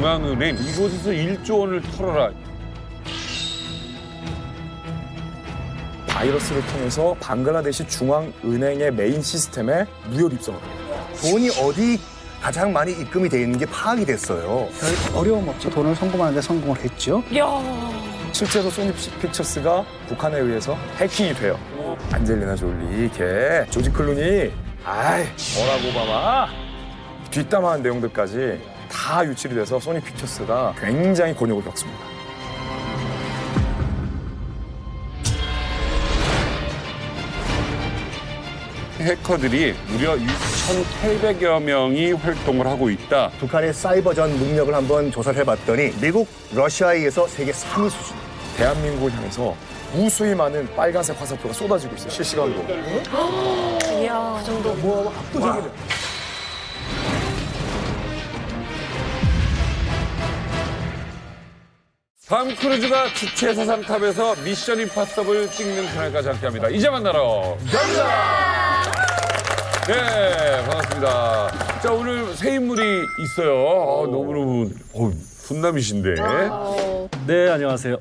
중앙은행 이곳에서 1조 원을 털어라. 바이러스를 통해서 방글라데시 중앙은행의 메인 시스템에 무혈 입성을 합니다. 돈이 어디 가장 많이 입금이 돼 있는 게 파악이 됐어요. 별 어려움 없이 돈을 송금하는 데 성공을 했죠. 실제로 소니 픽처스가 북한에 의해서 해킹이 돼요. 안젤리나 졸리, 걔, 조지 클루니, 버락 오바마 뒷담화한 내용들까지 다 유출이 돼서 소니 픽처스가 굉장히 곤욕을 겪습니다. 해커들이 무려 6,800여 명이 활동을 하고 있다. 북한의 사이버전 능력을 한번 조사를 해봤더니 미국, 러시아에 의해서 세계 3위 수준. 대한민국을 향해서 무수히 많은 빨간색 화살표가 쏟아지고 있어요. 실시간으로. 이야, 그 정도. 뭐 압도적이네. 탐 크루즈가 주최 사상탑에서 미션 임파서블 찍는 그날까지 함께합니다. 이제 만나러 갑니다. 네, 반갑습니다. 자, 오늘 새 인물이 있어요. 너무너무 훈남이신데. 네, 안녕하세요.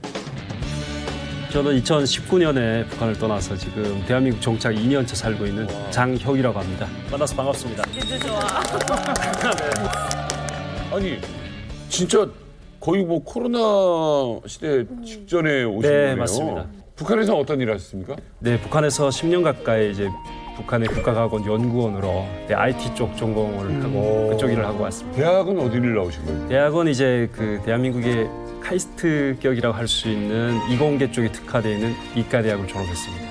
저는 2019년에 북한을 떠나서 지금 대한민국 정착 2년차 살고 있는 장혁이라고 합니다. 만나서 반갑습니다. 아니, 진짜 거의 뭐 코로나 시대 직전에 오신 네, 거네요. 맞습니다. 북한에서 어떤 일을 하셨습니까? 네, 북한에서 10년 가까이 이제 북한의 국가과학원 연구원으로 IT 쪽 전공을 하고 그쪽 일을 하고 왔습니다. 대학은 어디를 나오신 거예요? 대학은 이제 그 대한민국의 카이스트격이라고 할 수 있는 이공계 쪽에 특화되어 있는 이과대학을 졸업했습니다.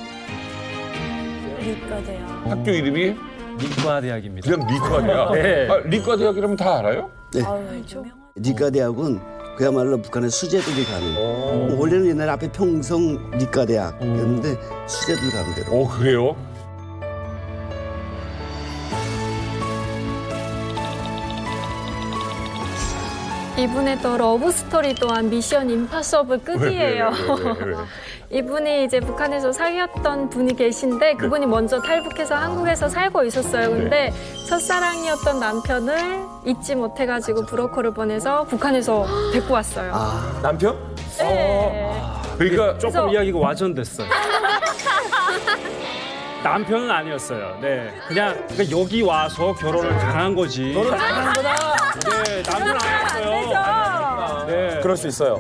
이과대학. 학교 이름이 이과대학입니다. 그냥 리과대학? 네. 아, 리과대학이라면 다 알아요? 알죠. 리과대학은 그야말로 북한의 수재들이 가는. 원래는 옛날에 앞에 평성 리과대학이었는데 수재들 가는 데로. 그래요? 이분의 또 러브 스토리 또한 미션 임파서블 끝이에요. 왜? 이분이 이제 북한에서 사귀었던 분이 계신데 그분이 먼저 탈북해서 한국에서 살고 있었어요. 근데 첫사랑이었던 남편을 잊지 못해가지고 브로커를 보내서 북한에서 데리고 왔어요. 남편? 네. 그러니까 조금 그래서- 이야기가 와전됐어요. 남편은 아니었어요. 네, 그냥 여기 와서 결혼을 당한 거지. 너는 당한 거다. 네, 남편 아니었어요. 네, 그럴 수 있어요.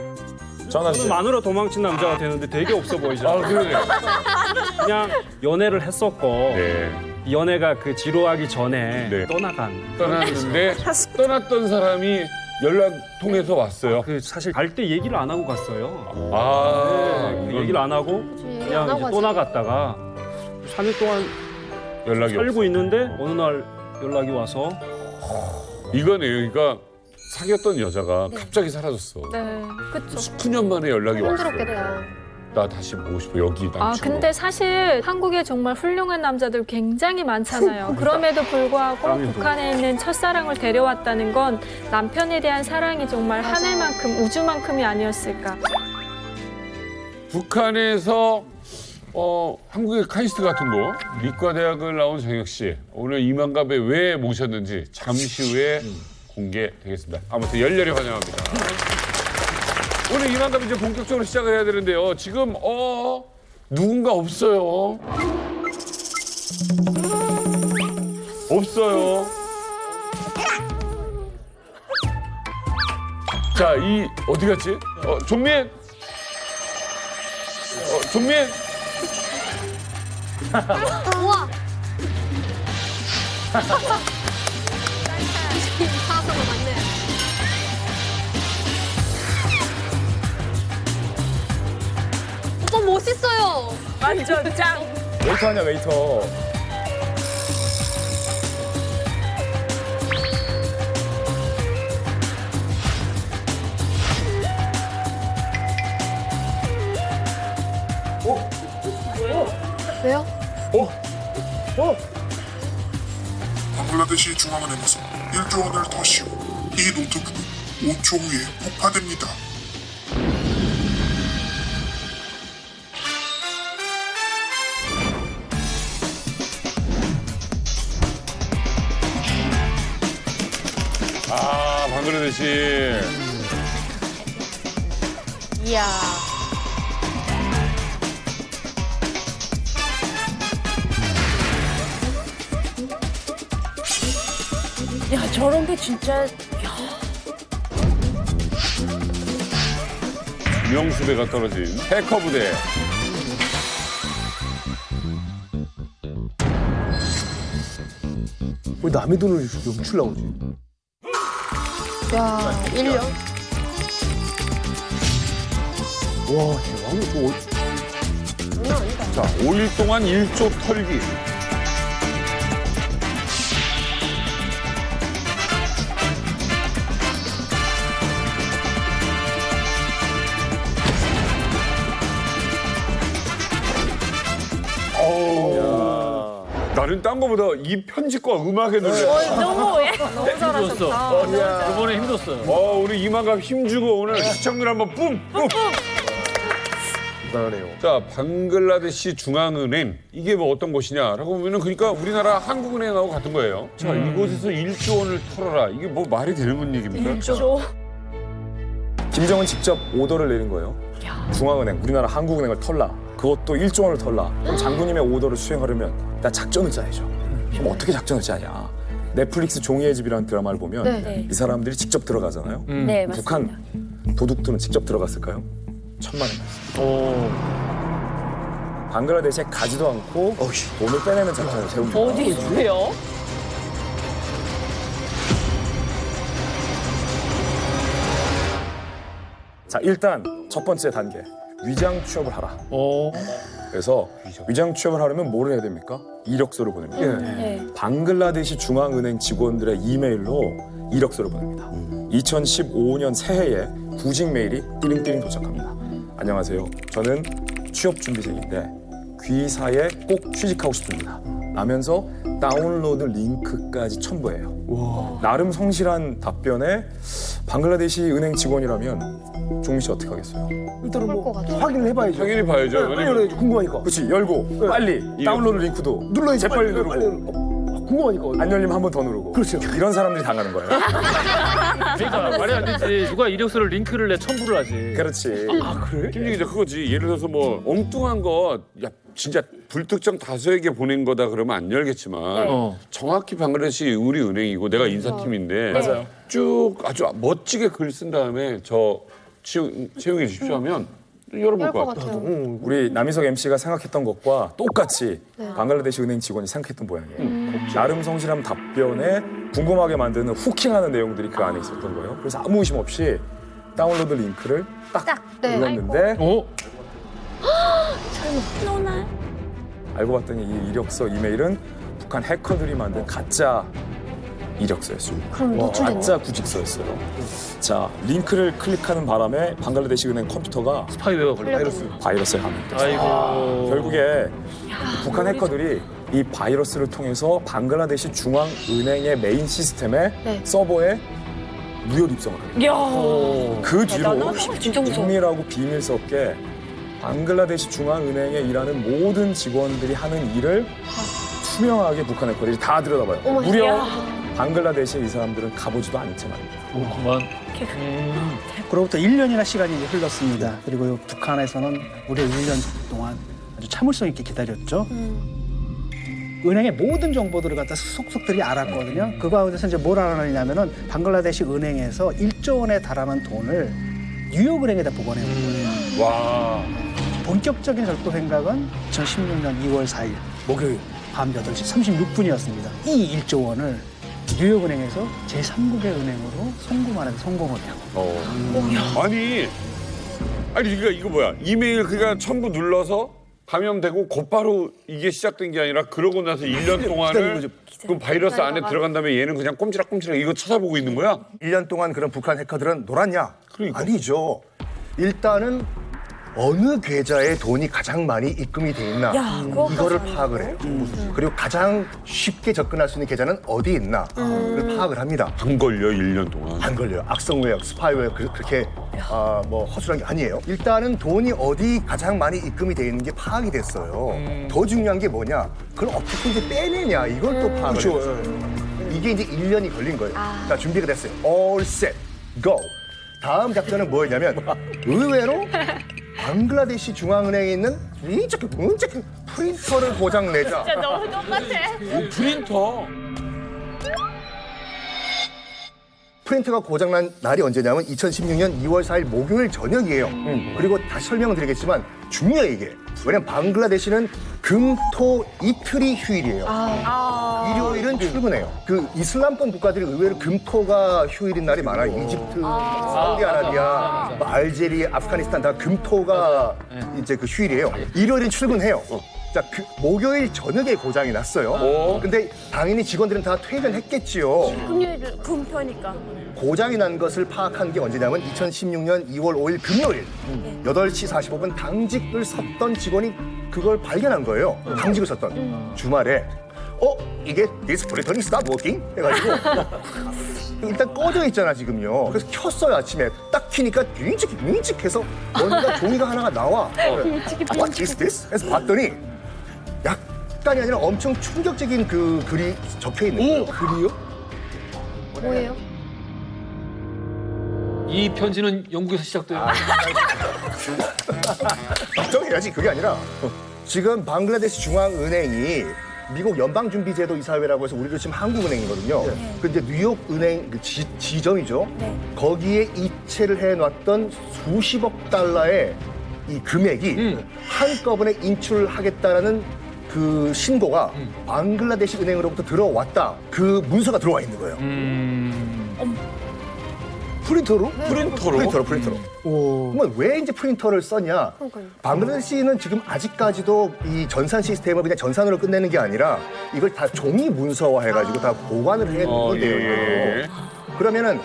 전화 저는 주세요. 마누라 도망친 남자가 되는데 되게 없어 보이죠. 그러네. 그냥 연애를 했었고 네. 이 연애가 그 지루하기 전에 네. 떠나간. 떠났는데 떠났던 사람이 연락 통해서 왔어요. 그 사실 갈 때 얘기를 안 하고 갔어요. 네, 그 얘기를 안 하고 그냥 이제 떠나갔다가 3일 동안 연락이 살고 없어. 있는데 어느 날 연락이 와서 이거네요. 그러니까 사귀었던 여자가 갑자기 사라졌어. 네, 그쵸. 수년 만에 연락이 왔어. 힘들었겠다. 나 다시 보고 싶어. 여기 남친. 아, 근데 사실 한국에 정말 훌륭한 남자들 굉장히 많잖아요. 그럼에도 불구하고 북한에 있는 첫사랑을 데려왔다는 건 남편에 대한 사랑이 정말 하늘만큼 우주만큼이 아니었을까. 북한에서 한국의 카이스트 같은 거 리과대학을 나온 정혁 씨 오늘 이만갑에 왜 모셨는지 잠시 후에 공개되겠습니다. 아무튼 열렬히 환영합니다. 오늘 이만갑 이제 본격적으로 시작을 해야 되는데요. 지금 누군가 없어요. 없어요. 자, 이 어디 갔지? 종민. 종민. 우와! 사서가 맞네. 오빠 멋있어요. 완전 짱! 웨이터 하냐, 웨이터. 왜요? 방글라데시 중앙은행에서 1조 원을 더 씌우 이 노트북은 5초 후에 폭파됩니다. 방글라데시 방글라데시. 이야. 야, 저런 게 진짜. 명수배가 떨어진 해커 부대. 왜 남의 돈을 훔치려고 그러지? 야, 1년. 와, 대왕이 또 자, 5일 동안 1조 털기. 나는 딴 거보다 이 편집과 음악에 놀래. 너무 왜? 너무 잘하셨다. 이번에 힘들었어요. 우리 이만갑 힘주고 오늘 시청률 한번 뿜! 뿜! 대단하네요. 자, 방글라데시 중앙은행 이게 뭐 어떤 곳이냐라고 보면은 그러니까 우리나라 한국은행하고 같은 거예요. 자, 이곳에서 1조 원을 털어라. 이게 뭐 말이 되는 얘기입니까? 김정은 직접 오더를 내린 거예요. 중앙은행, 우리나라 한국은행을 털라. 그것도 1조 원을 털라. 그럼 장군님의 오더를 수행하려면 나 작전을 짜야죠. 그럼 어떻게 작전을 짜냐. 넷플릭스 종이의 집이라는 드라마를 보면 네. 이 사람들이 직접 들어가잖아요. 네, 맞습니다. 북한 도둑들은 직접 들어갔을까요? 1,000만 원 났습니다. 방글라데시에 가지도 않고 돈을 빼내는 작전을 세웁니다. 어디서요? 자, 일단 첫 번째 단계. 위장 취업을 하라. 그래서 위장 취업을 하려면 뭐를 해야 됩니까? 이력서를 보냅니다. 네. 방글라데시 중앙은행 직원들의 이메일로 이력서를 보냅니다. 2015년 새해에 구직 메일이 띠링띠링 도착합니다. 안녕하세요. 저는 취업 준비생인데 귀사에 꼭 취직하고 싶습니다. 라면서 다운로드 링크까지 첨부해요. 나름 성실한 답변에 방글라데시 은행 직원이라면 종민 씨 어떻게 하겠어요? 일단은 것 뭐 같아요. 확인을 해봐야죠. 당연히 봐야죠. 왜냐면 궁금하니까. 그렇지, 열고 빨리 다운로드 링크도 눌러야지. 재빨리 누르고 궁금하니까. 안 열리면 한 번 더 누르고. 그렇죠. 이런 사람들이 당하는 거예요. 그러니까 말이 안 되지. 누가 이력서를 링크를 내 첨부를 하지. 그렇지. 김정이 이제 그거지. 예를 들어서 뭐 엉뚱한 거, 야 진짜 불특정 다수에게 보낸 거다 그러면 안 열겠지만 정확히 방글라데시 우리 은행이고 내가 인사팀인데 맞아요. 쭉 아주 멋지게 글 쓴 다음에 저 채용해 주십시오 하면 열어볼 열 것 것 같아요. 같아요. 우리 남희석 MC가 생각했던 것과 똑같이 방글라데시 은행 직원이 생각했던 모양이에요. 나름 성실한 답변에 궁금하게 만드는 후킹하는 내용들이 그 안에 있었던 거예요. 그래서 아무 의심 없이 다운로드 링크를 딱 네. 눌렀는데 너나. 알고 봤더니 이 이력서 이메일은 북한 해커들이 만든 가짜 이력서였습니다. 그럼 노출됐네. 가짜 구직서였어요. 자, 링크를 클릭하는 바람에 방글라데시 은행 컴퓨터가 스파이웨어가 걸려. 바이러스에 감염됐어요. 아이고. 결국에 북한 해커들이 이 바이러스를 통해서 방글라데시 중앙은행의 메인 시스템에 네. 서버에 무혈 입성을 합니다. 야. 그 뒤로 대단하다. 진짜 무서워. 은밀하고 비밀스럽게 방글라데시 중앙은행에 일하는 모든 직원들이 하는 일을 투명하게 북한 해커들이 다 들여다봐요. 어머, 무려 야. 방글라데시에 이 사람들은 가보지도 않은 채 말입니다. 그만. 그로부터 1년이나 시간이 이제 흘렀습니다. 그리고 북한에서는 무려 1년 동안 아주 참을성 있게 기다렸죠. 은행의 모든 정보들을 갖다 속속들이 알았거든요. 그 가운데서 이제 뭘 알아내냐면은 방글라데시 은행에서 1조 원에 달하는 돈을 뉴욕은행에다 보관해 온 거예요. 와. 본격적인 절도 행각은 2016년 2월 4일 목요일 밤 8시 36분이었습니다. 이 1조 원을 뉴욕은행에서 제3국의 은행으로 송금하는 데 성공을 해요. 아니 그러니까 이거 뭐야? 이메일 그러니까 첨부 눌러서 감염되고 곧바로 이게 시작된 게 아니라 그러고 나서 1년 동안을 그럼 바이러스 안에 들어간 다음에 얘는 그냥 꼼지락꼼지락 이거 찾아보고 있는 거야? 1년 동안 그런 북한 해커들은 놀았냐? 그러니까. 아니죠. 일단은 어느 계좌에 돈이 가장 많이 입금이 돼 있나 이거를 파악을 해요. 그리고 가장 쉽게 접근할 수 있는 계좌는 어디 있나 그걸 파악을 합니다. 안 걸려 1년 동안. 안 걸려요. 악성웨어, 스파이웨어 그렇게 뭐 허술한 게 아니에요. 일단은 돈이 어디 가장 많이 입금이 돼 있는 게 파악이 됐어요. 더 중요한 게 뭐냐? 그걸 어떻게 이제 빼내냐 이걸 또 파악을 했어요. 이게 이제 1년이 걸린 거예요. 자, 준비가 됐어요. All set. go. 다음 작전은 뭐였냐면 의외로 방글라데시 중앙은행에 있는 이쪽 프린터를 고장 내자. 진짜 너무 똑같아. 프린터. 프린터가 고장난 날이 언제냐면 2016년 2월 4일 목요일 저녁이에요. 그리고 다시 설명을 드리겠지만 중요해 이게. 왜냐면 방글라데시는 금, 토, 이틀이 휴일이에요. 일요일은 출근해요. 그 이슬람권 국가들이 의외로 금, 토가 휴일인 날이 많아요. 이집트, 사우디아라비아, 뭐 알제리, 아프가니스탄 다 금, 토가 이제 그 휴일이에요. 일요일은 출근해요. 자, 그 목요일 저녁에 고장이 났어요. 근데 당연히 직원들은 다 퇴근했겠지요. 금요일은 금표니까. 고장이 난 것을 파악한 게 언제냐면 2016년 2월 5일 금요일 8시 45분 당직을 섰던 직원이 그걸 발견한 거예요. 당직을 섰던 주말에 이게 this printer is not working 해가지고 일단 꺼져 있잖아 지금요. 그래서 켰어요 아침에 딱 키니까 윙직 해서 뭔가 종이가 하나가 나와. What is this? 해서 봤더니 약간이 아니라 엄청 충격적인 그 글이 적혀 있는 거예요. 글이요? 뭐예요? 이 편지는 영국에서 시작돼요. 걱정해야지 그게 아니라 지금 방글라데시 중앙은행이 미국 연방준비제도 이사회라고 해서 우리도 지금 한국은행이거든요. 그 이제 뉴욕 은행 그 지점이죠. 거기에 이체를 해놨던 수십억 달러의 이 금액이 한꺼번에 인출하겠다라는 그 신고가 방글라데시 은행으로부터 들어왔다. 그 문서가 들어와 있는 거예요. 프린터로? 프린터로. 그러면 왜 이제 프린터를 썼냐? 방글라데시는 지금 아직까지도 이 전산 시스템을 그냥 전산으로 끝내는 게 아니라 이걸 다 종이 문서화해가지고 다 보관을 해놓는데요. 그러면은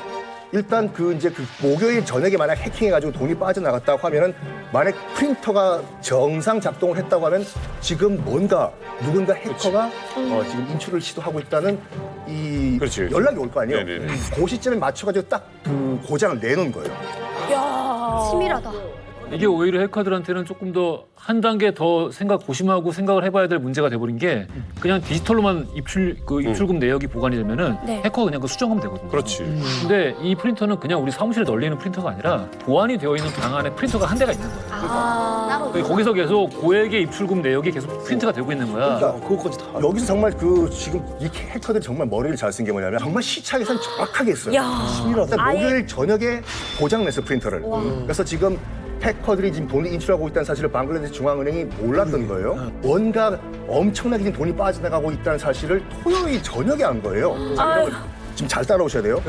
일단 그 이제 그 목요일 저녁에 만약 해킹해가지고 돈이 빠져나갔다고 하면은 만약 프린터가 정상 작동을 했다고 하면 지금 뭔가 누군가 해커가 지금 인출을 시도하고 있다는 이 그렇지. 연락이 올 거 아니에요. 네네네. 그 시점에 맞춰가지고 딱 그 고장을 내놓은 거예요. 치밀하다. 이게 오히려 해커들한테는 조금 더 한 단계 더 고심하고 생각을 해봐야 될 문제가 돼버린 게 그냥 디지털로만 입출금 내역이 보관이 되면은 해커가 그냥 그 수정하면 되거든요. 그렇지. 근데 이 프린터는 그냥 우리 사무실에 널려 있는 프린터가 아니라 보안이 되어 있는 방 안에 프린터가 한 대가 있는 거예요. 거기서 계속 고액의 입출금 내역이 계속 프린트가 되고 있는 거야. 그것까지 다. 여기서 정말 그 지금 이 해커들이 정말 머리를 잘 쓴 게 뭐냐면 정말 시차 계산 정확하게 했어요. 일단 목요일 저녁에 고장 냈어 프린터를. 그래서 지금 해커들이 지금 돈을 인출하고 있다는 사실을 방글라데시 중앙은행이 몰랐던 거예요. 뭔가 엄청나게 지금 돈이 빠져나가고 있다는 사실을 토요일 저녁에 한 거예요. 지금 잘 따라오셔야 돼요.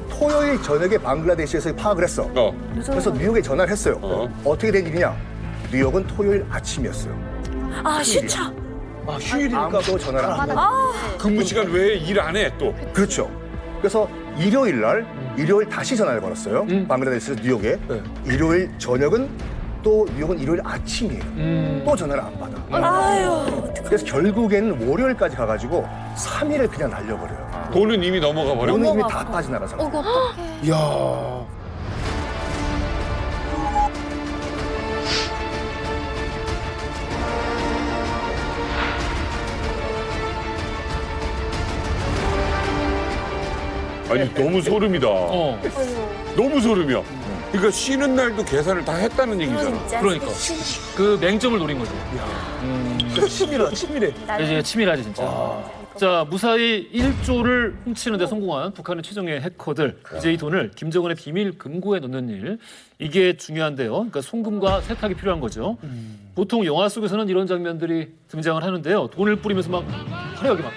토요일 저녁에 방글라데시에서 파악을 했어. 그래서 뉴욕에 전화를 했어요. 어떻게 된 일이냐? 뉴욕은 토요일 아침이었어요. 시차. 휴일이니까 아무도 전화를 안 해. 근무 시간 외에 일 안 해 또. 그렇죠. 그래서 일요일 다시 전화를 걸었어요. 방글라데시에서 뉴욕에. 일요일 저녁은 또 뉴욕은 일요일 아침이에요. 또 전화를 안 받아. 그래서 결국에는 월요일까지 가가지고 3일을 그냥 날려버려요. 돈은 이미 넘어가 버려. 돈은 이미 다 빠져나가서. 어떡해. 아니 너무 소름이다. 너무 소름이야. 그러니까 쉬는 날도 계산을 다 했다는 얘기잖아. 그러니까 그 맹점을 노린 거죠. 치밀해. 이제 치밀하지 진짜. 자, 무사히 1조를 훔치는 데 성공한 북한의 최정예 해커들. 이제 이 돈을 김정은의 비밀 금고에 넣는 일. 이게 중요한데요. 그러니까 송금과 세탁이 필요한 거죠. 보통 영화 속에서는 이런 장면들이 등장을 하는데요. 돈을 뿌리면서 막 화려하게 막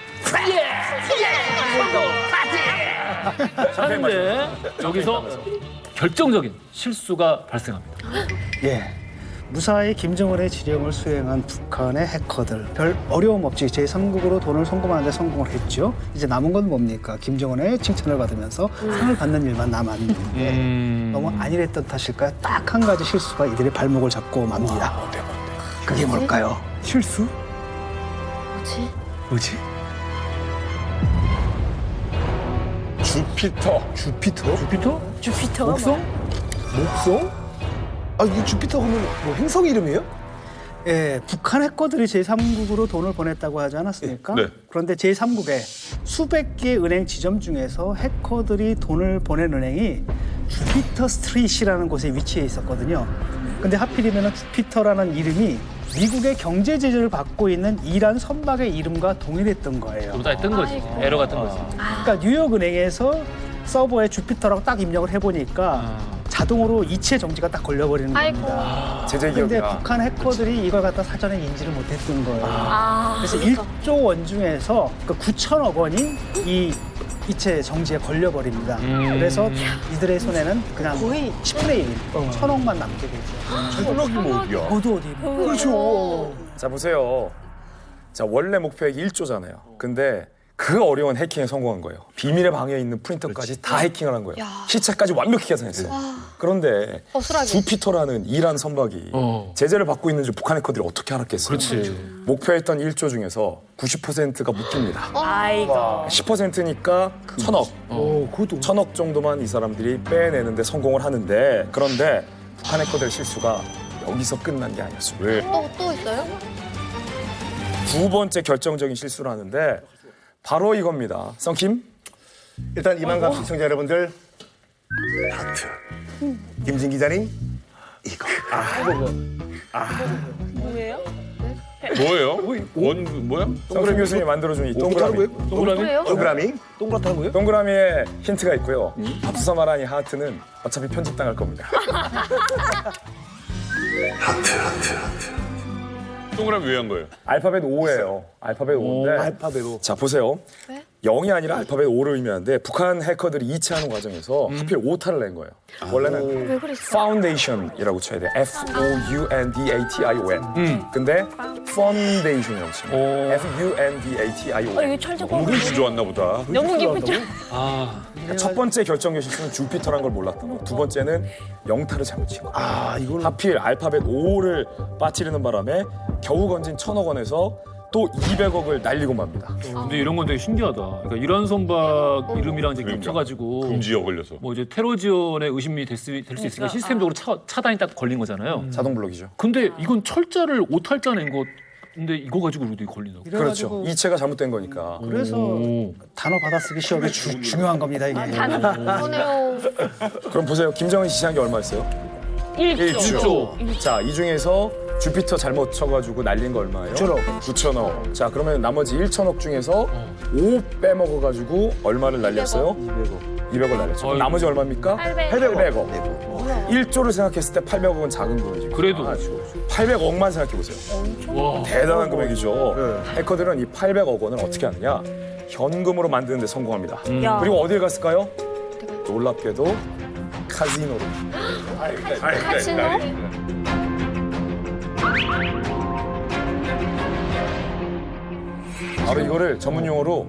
하는데 여기서 결정적인 실수가 발생합니다. 무사히 김정은의 지령을 수행한 북한의 해커들. 별 어려움 없이 제3국으로 돈을 송금하는 데 성공을 했죠. 이제 남은 건 뭡니까? 김정은의 칭찬을 받으면서 상을 받는 일만 남았는데 너무 안일했던 탓일까요? 딱 한 가지 실수가 이들의 발목을 잡고 맙니다. 그게 뭘까요? 실수? 뭐지? 주피터? 목성? 이게 주피터 하면 뭐 행성 이름이에요? 북한 해커들이 제3국으로 돈을 보냈다고 하지 않았습니까? 네. 그런데 제3국에 수백 개의 은행 지점 중에서 해커들이 돈을 보낸 은행이 주피터 스트릿이라는 곳에 위치해 있었거든요. 근데 하필이면 주피터라는 이름이 미국의 경제 제재를 받고 있는 이란 선박의 이름과 동일했던 거예요. 그보다 뜬 거지. 에러가 뜬 거지. 그러니까 뉴욕은행에서 서버에 주피터라고 딱 입력을 해보니까 자동으로 이체 정지가 딱 걸려버리는 아이고. 겁니다. 제재 근데 기업이야. 북한 해커들이 이걸 갖다 사전에 인지를 못했던 거예요. 아, 그래서 1조 원 중에서 그 9천억 원이 이 이체 정지에 걸려버립니다. 그래서 이들의 손에는 그냥 거의 10분의 1, 1,000억만 남게 되죠. 천억이 뭐 어디야? 모두 어디? 그렇죠. 자 보세요. 자 원래 목표액이 1조잖아요. 근데 그 어려운 해킹에 성공한 거예요. 비밀의 방에 있는 프린터까지 다 해킹을 한 거예요. 시체까지 완벽히 계산했어요. 그런데 허술하게. 주피터라는 이란 선박이 제재를 받고 있는 줄 북한 해커들이 어떻게 알았겠어요? 그렇지. 목표했던 1조 중에서 90%가 묶입니다. 아이고. 10%니까 1,000억. 1,000억 정도만 이 사람들이 빼내는데 성공을 하는데 그런데 북한 해커들의 실수가 여기서 끝난 게 아니었어요. 왜? 또 있어요? 두 번째 결정적인 실수를 하는데 바로 이겁니다. 썬킴? 일단 이만갑 시청자 여러분들 하트. 김진 기자님 이거. 뭐예요? 뭐예요? 뭐야? 썬킴 교수님이 만들어준 이 동그라미. 그래요? 동그라미. 동그라미에 힌트가 있고요. 앞서 말한 이 하트는 어차피 편집당할 겁니다. 동그라미 왜 한 거예요? 알파벳 5예요. 알파벳 5인데. 알파벳 5. 자 보세요. 왜? 0이 아니라 알파벳 5를 의미하는데 북한 해커들이 이체하는 과정에서 하필 오타를 낸 거예요. 원래는 왜 그랬어? Foundation이라고 쳐야 돼요. F-O-U-N-D-A-T-I-O-N. 근데 Foundation이라고 칩니다. F-U-N-D-A-T-I-O-N. 이거 철저 물을 주저왔나 보다. 너무 깊었죠? 그러니까 첫 번째 결정적 실수는 주피터란 걸 몰랐던 거. 두 번째는 영타를 잘못 친 거. 이건 하필 알파벳 5를 빠뜨리는 바람에 겨우 건진 1,000억 원에서 또 200억을 날리고 맙니다. 근데 이런 건 되게 신기하다. 그러니까 이란 선박 이름이랑 이제 그러니까. 겹쳐가지고 금지어 걸려서. 뭐 이제 테러 지원의 의심이 될 수 있으니까 시스템적으로 차단이 딱 걸린 거잖아요. 자동 블록이죠. 근데 이건 철자를 오탈자 낸 거. 근데 이거 가지고 우리도 걸린다고. 그렇죠. 이체가 잘못된 거니까. 그래서 단어 받아쓰기 시험이 중요한 겁니다, 이게. 그러네요. 그럼 보세요. 김정은 지시한 게 얼마였어요? 1조. 자, 이 중에서 주피터 잘못 쳐가지고 날린 거 얼마예요? 9천억. 자, 그러면 나머지 1천억 중에서 5 빼먹어가지고 얼마를 날렸어요? 200억 날렸죠. 그럼 어이구. 나머지 얼마입니까? 800억. 800억. 1조를 생각했을 때 800억은 작은 돈이죠. 그래도. 800억만 생각해보세요. 와. 대단한 금액이죠. 해커들은 이 800억 원을 어떻게 하느냐? 현금으로 만드는 데 성공합니다. 야. 그리고 어디에 갔을까요? 놀랍게도 카지노로. 카지노? 바로 이거를 전문 용어로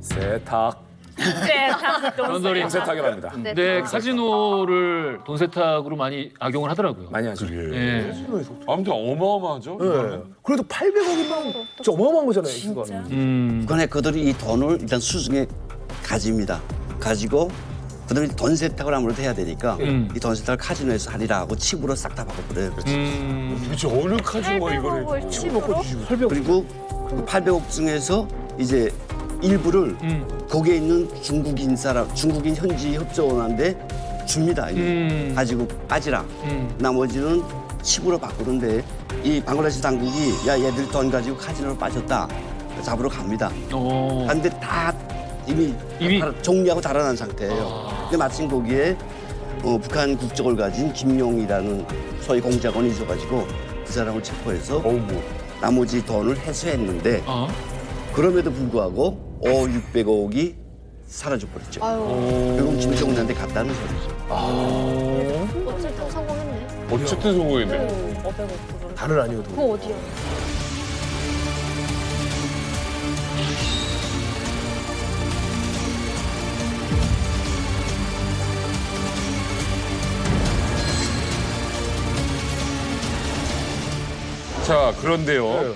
세탁. 그런 소리. 세탁이랍니다. 근데 카지노를 돈 세탁으로 많이 악용을 하더라고요. 많이 하죠. 예. 아무튼 어마어마하죠. 이거는. 그래도 800억이면 진짜 어마어마한 거잖아요. 이거는. 북한 해커들이 이 돈을 일단 수중에 가집니다. 가지고 그다음에 돈 세탁을 아무래도 해야 되니까 이 돈 세탁을 카지노에서 하리라 하고 칩으로 싹 다 바꿔버려요. 도대체 어느 카지노가 이거를. 800억을 칩으로? 그리고 그 800억 중에서 이제 일부를 거기에 있는 중국인 현지 협조원한테 줍니다. 이게. 가지고 빠지라. 나머지는 칩으로 바꾸는데 이 방글라데시 당국이 야 얘들 돈 가지고 카지노로 빠졌다. 잡으러 갑니다. 근데 다 이미 정리하고 달아난 상태예요. 근데 마침 거기에 북한 국적을 가진 김용이라는 소위 공작원이 있어가지고 그 사람을 체포해서 나머지 돈을 회수했는데 그럼에도 불구하고 600억이 사라져버렸죠. 결국 김정은한테 갔다는 소리죠. 어쨌든 성공했네. 어쨌든 성공했네. 500억. 다는 아니어도. 그거 어디야? 자, 그런데요.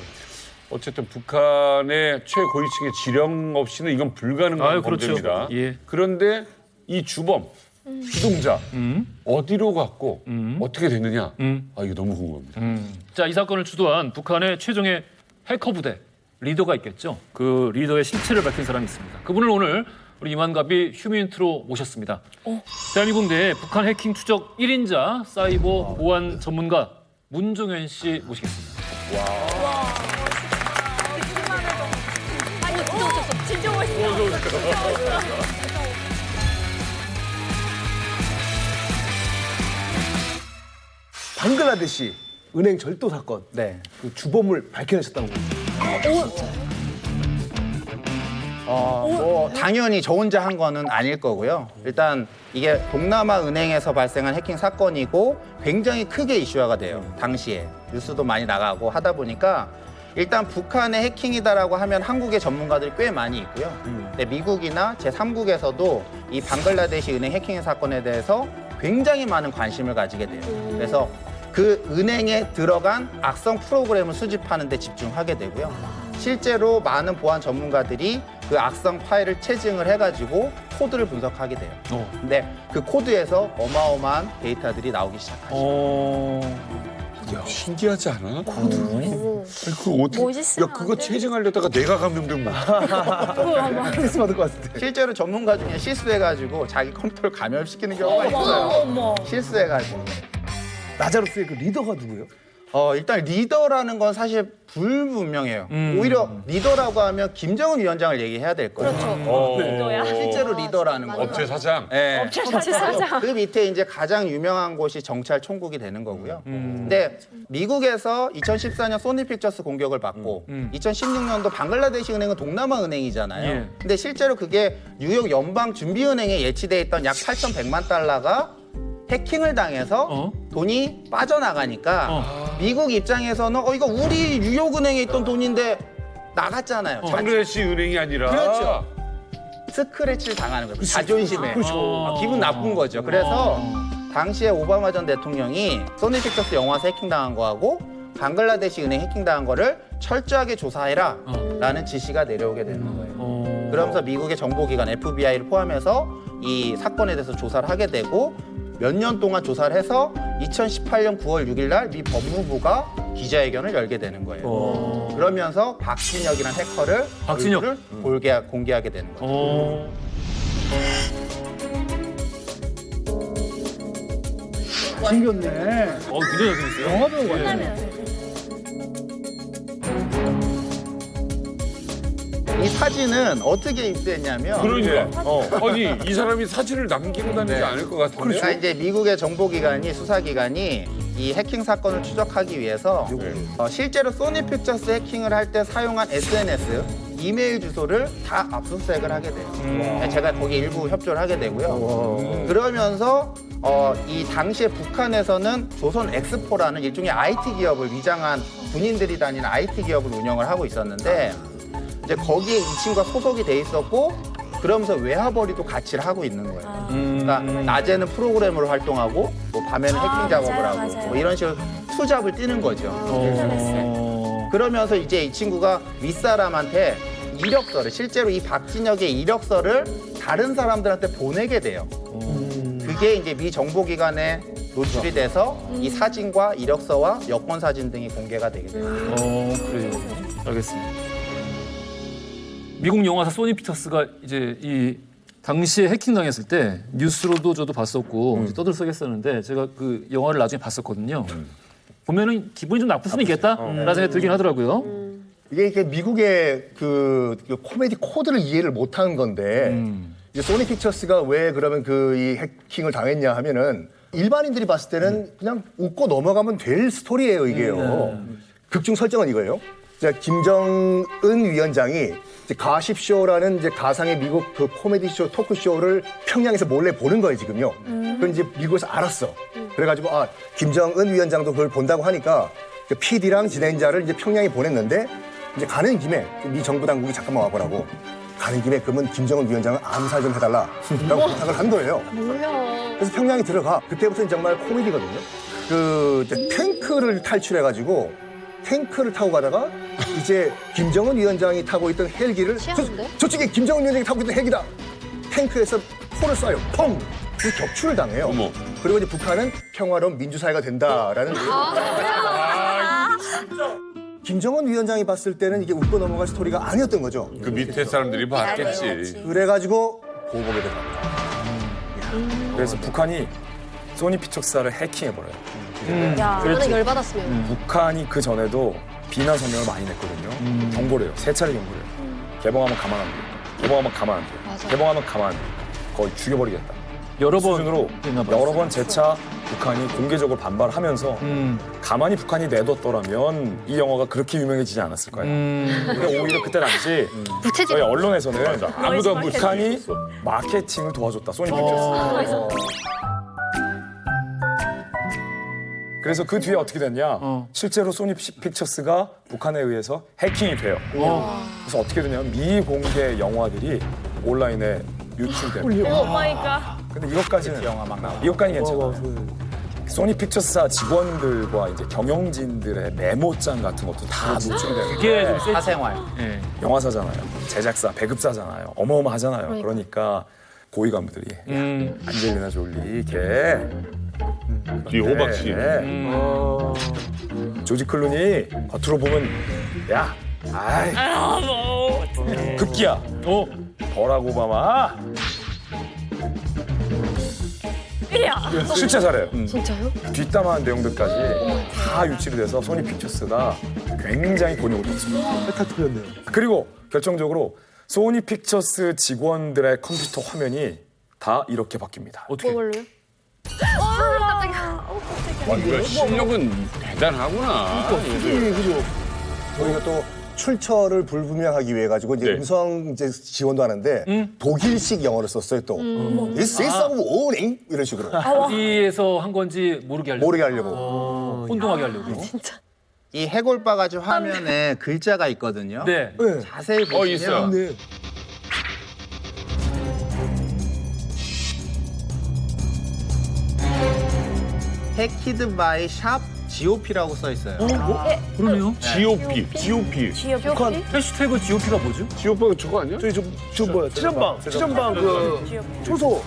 어쨌든 북한의 최고위층의 지령 없이는 이건 불가능한 아유, 그렇죠. 범죄입니다. 예. 그런데 이 주범, 주동자 어디로 갔고 어떻게 됐느냐? 아, 이게 너무 궁금합니다. 자, 이 사건을 주도한 북한의 최종의 해커 부대 리더가 있겠죠. 그 리더의 실체를 밝힌 사람이 있습니다. 그분을 오늘 우리 이만갑이 휴민트로 모셨습니다. 대한민국 내 북한 해킹 추적 1인자 사이버 보안 전문가 문종현 씨 모시겠습니다. 아니 진짜 오셨어. 진짜 오셨어. 방글라데시 은행 절도 사건. 네. 그 주범을 밝혀내셨다는 거죠. 뭐 당연히 저 혼자 한 거는 아닐 거고요. 일단 이게 동남아 은행에서 발생한 해킹 사건이고 굉장히 크게 이슈화가 돼요. 당시에 뉴스도 많이 나가고 하다 보니까 일단 북한의 해킹이다라고 하면 한국의 전문가들이 꽤 많이 있고요. 근데 미국이나 제3국에서도 이 방글라데시 은행 해킹 사건에 대해서 굉장히 많은 관심을 가지게 돼요. 그래서 그 은행에 들어간 악성 프로그램을 수집하는 데 집중하게 되고요. 실제로 많은 보안 전문가들이 그 악성 파일을 체증을 해가지고 코드를 분석하게 돼요. 근데 그 코드에서 어마어마한 데이터들이 나오기 시작하죠. 야, 신기하지 않아? 코드. 그거 어떻게? 멋있으면 야, 그거 안 돼? 체증하려다가 내가 감염된 거. 스트레스 받을 것 같은데. 실제로 전문가 중에 실수해가지고 자기 컴퓨터를 감염시키는 경우가 있어요. 어머. 실수해가지고. 라자루스의 그 리더가 누구예요? 일단 리더라는 건 사실 불분명해요. 오히려 리더라고 하면 김정은 위원장을 얘기해야 될 거예요. 리더야. 실제로 리더라는 거. 업체 사장. 네. 업체 사장. 그 밑에 이제 가장 유명한 곳이 정찰총국이 되는 거고요. 근데 미국에서 2014년 소니 픽처스 공격을 받고 2016년도 방글라데시 은행은 동남아 은행이잖아요. 예. 근데 실제로 그게 뉴욕 연방준비은행에 예치돼 있던 약 8,100만 달러가 해킹을 당해서 돈이 빠져나가니까 미국 입장에서는 이거 우리 뉴욕은행에 있던 돈인데 나갔잖아요. 방글라데시 은행이 아니라. 그렇죠. 스크래치를 당하는 거예요. 자존심에. 기분 나쁜 거죠. 그래서 당시에 오바마 전 대통령이 소니 픽처스 영화사 해킹당한 거하고 방글라데시 은행 해킹당한 거를 철저하게 조사해라 라는 지시가 내려오게 되는 거예요. 그러면서 미국의 정보기관 FBI를 포함해서 이 사건에 대해서 조사를 하게 되고 몇 년 동안 조사를 해서 2018년 9월 6일 날 미 법무부가 기자회견을 열게 되는 거예요. 그러면서 박진혁이라는 해커를 박진혁. 얼굴을 공개하게 되는 거예요. 생겼네. 굉장히 잘생겼어요. 영화 배우 같네. 이 사진은 어떻게 입수했냐면 그러니까. 아니, 이 사람이 사진을 남기고 다니지 않을 것 같은데. 그러니까 이제 미국의 정보기관이 수사기관이 이 해킹 사건을 추적하기 위해서 실제로 소니 픽처스 해킹을 할 때 사용한 SNS, 이메일 주소를 다 압수수색을 하게 돼요. 제가 거기 일부 협조를 하게 되고요. 그러면서 이 당시에 북한에서는 조선 엑스포라는 일종의 IT 기업을 위장한 군인들이 다니는 IT 기업을 운영을 하고 있었는데 이제 거기에 이 친구가 소속이 돼 있었고 그러면서 외화벌이도 같이 하고 있는 거예요. 그러니까 낮에는 프로그래머로 활동하고 뭐 밤에는 해킹 작업을 맞아요, 하고 맞아요. 뭐 이런 식으로 투잡을 뛰는 거죠. 그러면서 이제 이 친구가 윗사람한테 이력서를 실제로 이 박진혁의 이력서를 다른 사람들한테 보내게 돼요. 그게 이제 미 정보기관에 노출이 돼서 이 사진과 이력서와 여권 사진 등이 공개가 되게 돼요. 그래요. 알겠습니다. 미국 영화사 소니 픽처스가 이제 이 당시에 해킹 당했을 때 뉴스로도 저도 봤었고 떠들썩했었는데 제가 그 영화를 나중에 봤었거든요. 보면은 기분이 좀 나쁠 수는 있겠다라는 생각이 들긴 하더라고요. 이게 미국의 그 코미디 코드를 이해를 못하는 건데 이제 소니 픽처스가 왜 그러면 그 이 해킹을 당했냐 하면은 일반인들이 봤을 때는 그냥 웃고 넘어가면 될 스토리예요 이게요. 극중 설정은 이거예요. 이제 김정은 위원장이 이제 가십쇼라는 이제 가상의 미국 그 코미디 쇼 토크 쇼를 평양에서 몰래 보는 거예요 지금요. 그걸 이제 미국에서 알았어. 그래가지고 김정은 위원장도 그걸 본다고 하니까 PD랑 진행자를 이제 평양에 보냈는데 이제 가는 김에 미 정부 당국이 잠깐만 와보라고. 가는 김에 그러면 김정은 위원장을 암살 좀 해달라 라고 부탁을 한 거예요. 그래서 평양에 들어가. 그때부터는 정말 코미디거든요. 그 이제 탱크를 탈출해가지고 탱크를 타고 가다가 이제 김정은 위원장이 타고 있던 헬기를 저쪽에 김정은 위원장이 타고 있던 헬기다. 탱크에서 포를 쏴요. 펑! 그 격추를 당해요. 어머. 그리고 이제 북한은 평화로운 민주사회가 된다라는 김정은 위원장이 봤을 때는 이게 웃고 넘어갈 스토리가 아니었던 거죠. 그 밑에 사람들이 봤겠지. 그래가지고 고복에 들어갑니다. 그래서 북한이 소니 픽처스사를 해킹해버려요. 야, 이거는 열받았으면. 북한이 그 전에도 비난 성명을 많이 냈거든요. 경고를 해요. 3차례 경고를 해요. 개봉하면 가만 안 돼요. 개봉하면 가만 안 돼요. 맞아. 개봉하면 가만 안 돼요. 거의 죽여버리겠다. 여러 번 수준으로 했나 봐요. 여러 번 재차 북한이 공개적으로 반발하면서 가만히 북한이 내뒀더라면 이 영화가 그렇게 유명해지지 않았을 거예요. 근데 오히려 그때 당시 부채질. 저희 언론에서는 아무도 안 북한이 마케팅을 도와줬다. 소니 픽처스. 그래서 그 뒤에 어떻게 됐냐? 실제로 소니 픽처스가 북한에 의해서 해킹이 돼요. 그래서 어떻게 되냐면 미공개 영화들이 온라인에 유출돼요. 오 마이 갓. 근데 이것까지는 영화 막 나와. 이것까지 괜찮아요. 소니 픽처스사 직원들과 이제 경영진들의 메모장 같은 것도 다 노출되는 이게 좀 세. 사생활. 예. 영화사잖아요. 제작사, 배급사잖아요. 어마어마하잖아요. 그러니까 고위 간부들이 안젤리나 졸리 걔 이 호박씨. 조지 클루니 겉으로 보면 야, 아이, 급기야. 버락 오바마 실제 사례예요. 진짜요? 뒷담화한 내용들까지 다 유출이 돼서 소니 픽처스가 굉장히 곤욕을 겪습니다. 그리고 결정적으로 소니 픽처스 직원들의 컴퓨터 화면이 다 이렇게 바뀝니다. 어떻게? 뭘로요? 와, 이거 실력은 대단하구나. 저희가 또 출처를 불분명하기 위해 가지고 이제 네. 음성 이제 지원도 하는데 독일식 영어를 썼어요 또. This is a warning 이런 식으로 어디에서 한 건지 모르게 하려고. 모르게 하려고. 혼동하게 하려고. 이 해골바가지 화면에 글자가 있거든요. 네. 자세히 보시면 있어요. 해키드 바이 샵 GOP라고 써 있어요. 그러네요. GOP. 해시태그 GOP가 뭐죠? GOP가 저거 아니야? 저 뭐야? 치전방 그 초소.